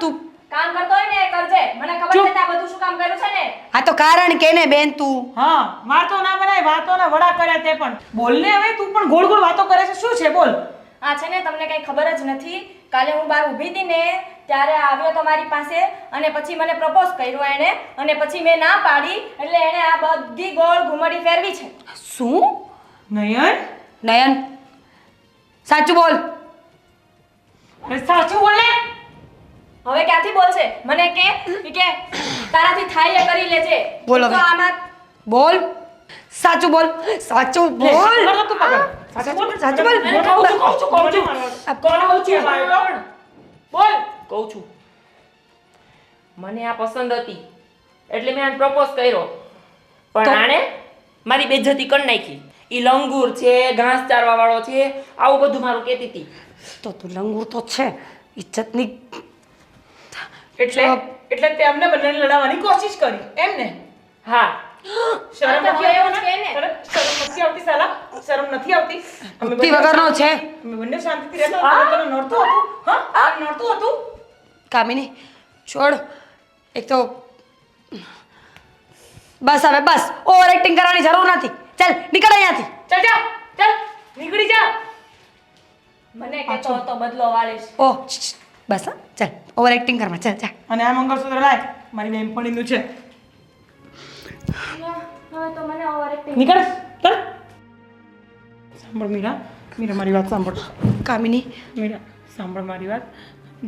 તું કામ કરતો હોય ને એ કરજે. મને ખબર છે તે આ બધું શું કામ કર્યું છે ને. આ તો કારણ કે ને બેન તું હા, વાતો ના બનાય, વાતો ના વડા કર્યા તે પણ. બોલ ને હવે, તું પણ ગોળ ગોળ વાતો કરે છે, શું છે બોલ. આ છે ને તમને કઈ ખબર જ નથી. કાલે હું બહાર ઊભી હતી ને ત્યારે આવ્યો તો મારી પાસે અને પછી મને પ્રપોઝ કર્યો એણે અને પછી મેં ના પાડી એટલે એણે આ બધી ગોળ ઘુમડી ફેરવી છે. શું નયન, નયન સાચું બોલ હવે સાચું બોલ ને. હવે ક્યાંથી બોલશે? મને કે તારાથી થાય એ કરી લેજે. બોલ તો હવે. આમાં બોલ સાચું બોલ સાચું લે, બોલ કર તો તું પકડ. સાચું બોલ. સાચું બોલ. મને કહું છું. કહું છું ભાઈ. બોલ. કહું છું મને આ પસંદ હતી એટલે મેં આને પ્રપોઝ કર્યો પણ આણે મારી બેઇજ્જતી કરી નાખી. ઈ લંગૂર છે, ઘાસ ચારવા વાળો છે, આવું બધું મારું કહેતી હતી. તો તું લંગૂર તો છે ઇજ્જતની એટલે તે અમને બંનેને લડાવવાની કોશિશ કરી એમ ને? હા શરમ તો નથી એવું જ આવતી કે ને. ને? શરમ નથી આવતી સાલા? શરમ નથી આવતી? અમે બુદ્ધિ બંને વગરનો છે અમે બંને શાંતિથી રહેતા હતા, તને નડતું હતું? હા, નડતું હતું? કામિની છોડ એક તો બસ હવે બસ ઓવર એક્ટિંગ કરવાની જરૂર નથી ચાલ નીકળ અહીંયાથી ચાલ જા, ચાલ નીકળી જા. મને કહેતો હતો બદલો વાળીશ. ઓહ બસ હા ચાલ ઓવર એક્ટિંગ કરવા ચાલ ચાલ અને આ મંગળસૂત્ર લાય, મારી બેનપણીનું છે. હવે તો મને ઓવર એક્ટિંગ. નીકળ, ચાલ. સાંભળ મીરા, મીરા મારી વાત સાંભળ. કામિની મીરા સાંભળ મારી વાત.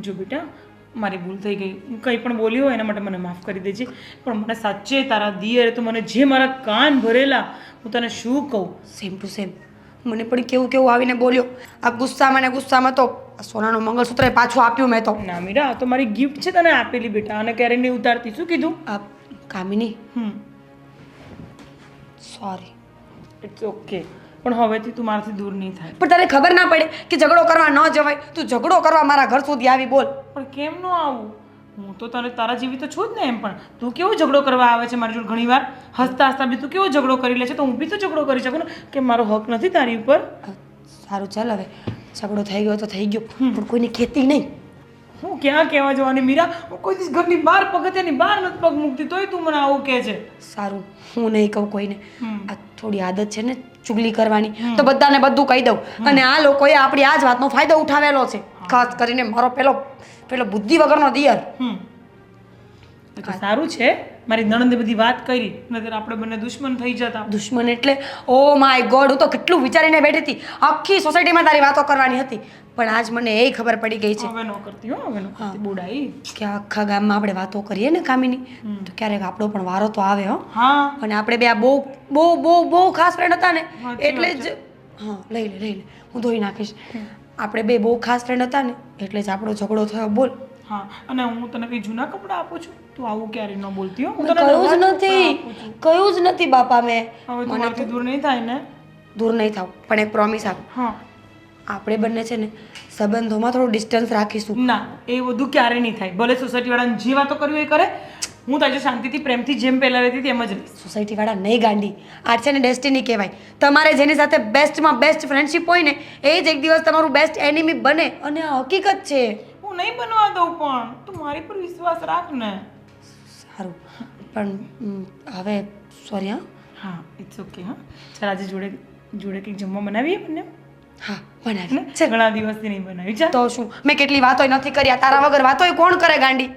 જો બેટા, મારી ભૂલ થઈ ગઈ, હું કંઈ પણ બોલી હોય એના માટે મને માફ કરી દેજે. પણ મને સાચે તારા દિયરે તો મને જે મારા કાન ભરેલા, હું તને શું કહું. સેમ ટુ સેમ મને પણ કેવું આવીને બોલ્યો આ ગુસ્સામાં તો આ સોનાનું મંગળસૂત્ર પાછું આપ્યું મેં તો ના મીરા, આ તો મારી ગિફ્ટ છે તને આપેલી બેટા, અને ક્યારેય નહીં ઉતારતી. શું કીધું? આ કામિની હમ, સોરી ઇટ્સ ઓકે. પણ હવેથી તું મારાથી દૂર નહીં થાય. પણ તને ખબર ના પડે કે ઝઘડો કરવા ન જવાય તું ઝઘડો કરવા મારા ઘર સુધી આવી બોલ પણ કેમ ન આવું? હું તો તને તારા જેવી તો છું જ ને. એમ પણ તું કેવો ઝઘડો કરવા આવે છે મારી જોડે ઘણી વાર? હસતા હસતા બી તું કેવો ઝઘડો કરી લે છે, તો હું બી તો ઝઘડો કરી શકું ને કે મારો હક નથી તારી ઉપર? સારું ચાલ હવે ઝઘડો થઈ ગયો તો થઈ ગયો પણ કોઈને ખેતી નહીં હું ક્યાં કહેવા જવાની મીરા? હું કોઈ દિવસ ઘરની બહાર પગથિયાની બહાર નથી પગ મૂકતી, તોય તું મને આવું કહે છે. સારું હું નહીં કહું કોઈને આ થોડી આદત છે ને ચુગલી કરવાની તો બધાને બધું કહી દઉં અને આ લોકોએ આપણી આ જ વાતનો ફાયદો ઉઠાવેલો છે ખાસ કરીને મારો પેલો બુદ્ધિ વગરનો દિયર એ તો સારું છે, મારી નણંદે બધી વાત કરી, નહીતર આપણે બંને દુશ્મન થઈ જતા. દુશ્મન એટલે ઓ માય ગોડ હું તો કેટલું વિચારીને બેઠી હતી આખી સોસાયટીમાં તારી વાતો કરવાની હતી પણ આજ મને એ ખબર પડી ગઈ છે હવે ન કરતી હો, હવે ન કરતી. બોડાઈ. કે આખા ગામમાં આપણે વાતો કરીએ ને કામિની તો ક્યારેક આપણો પણ વારો તો આવે હો હા, અને આપણે બે આ બહુ બહુ બહુ બહુ ખાસ ફ્રેન્ડ હતા ને સાચી એટલે જ હા લઈ લે હું ધોઈ નાખીશ આપણે બે બહુ ખાસ ફ્રેન્ડ હતા ને એટલે જ આપણો ઝઘડો થયો બોલ હા. અને હું તને કઈ જૂના કપડાં આપું છું, તું આવું ક્યારે ન બોલતી હો. હું મેં તને કહ્યું જ નવા નથી કપડાં આપું છું. કહ્યું જ નથી બાપા મેં હવે તું મારાથી દૂર નહીં થાય ને? દૂર નહીં થાવ પણ એક પ્રોમિસ આપ હા. આપણે બંને છે ને સંબંધોમાં થોડું ડિસ્ટન્સ રાખીશું ના, એ બધું ક્યારે નહીં થાય. ભલે સોસાયટી વાળાને જે વાતો કરવી હોય એ કરે, હું તો આજે શાંતિથી પ્રેમથી જેમ પહેલાં રહેતી હતી એમ જ રહીશ. સોસાયટીવાળા નહીં ગાંડી આ છે ને ડેસ્ટિની કહેવાય. તમારે જેની સાથે બેસ્ટમાં બેસ્ટ ફ્રેન્ડશિપ હોય ને એ જ એક દિવસ તમારું બેસ્ટ એનિમી બને અને આ હકીકત છે. હું નહીં બનવા દઉં પણ તું મારી પર વિશ્વાસ રાખ ને. સારું પણ હવે સોરી હા. હા ઇટ્સ ઓકે હા. ચાલ આજે જોડે જોડે કંઈક જમવા બનાવીએ બંને. હા બનાવી ચાલ. ઘણા દિવસથી નહીં બનાવી ચાલ. તો શું મેં કેટલી વાતોય નથી કર્યા તારા વગર વાતોય કોણ કરે ગાંડી.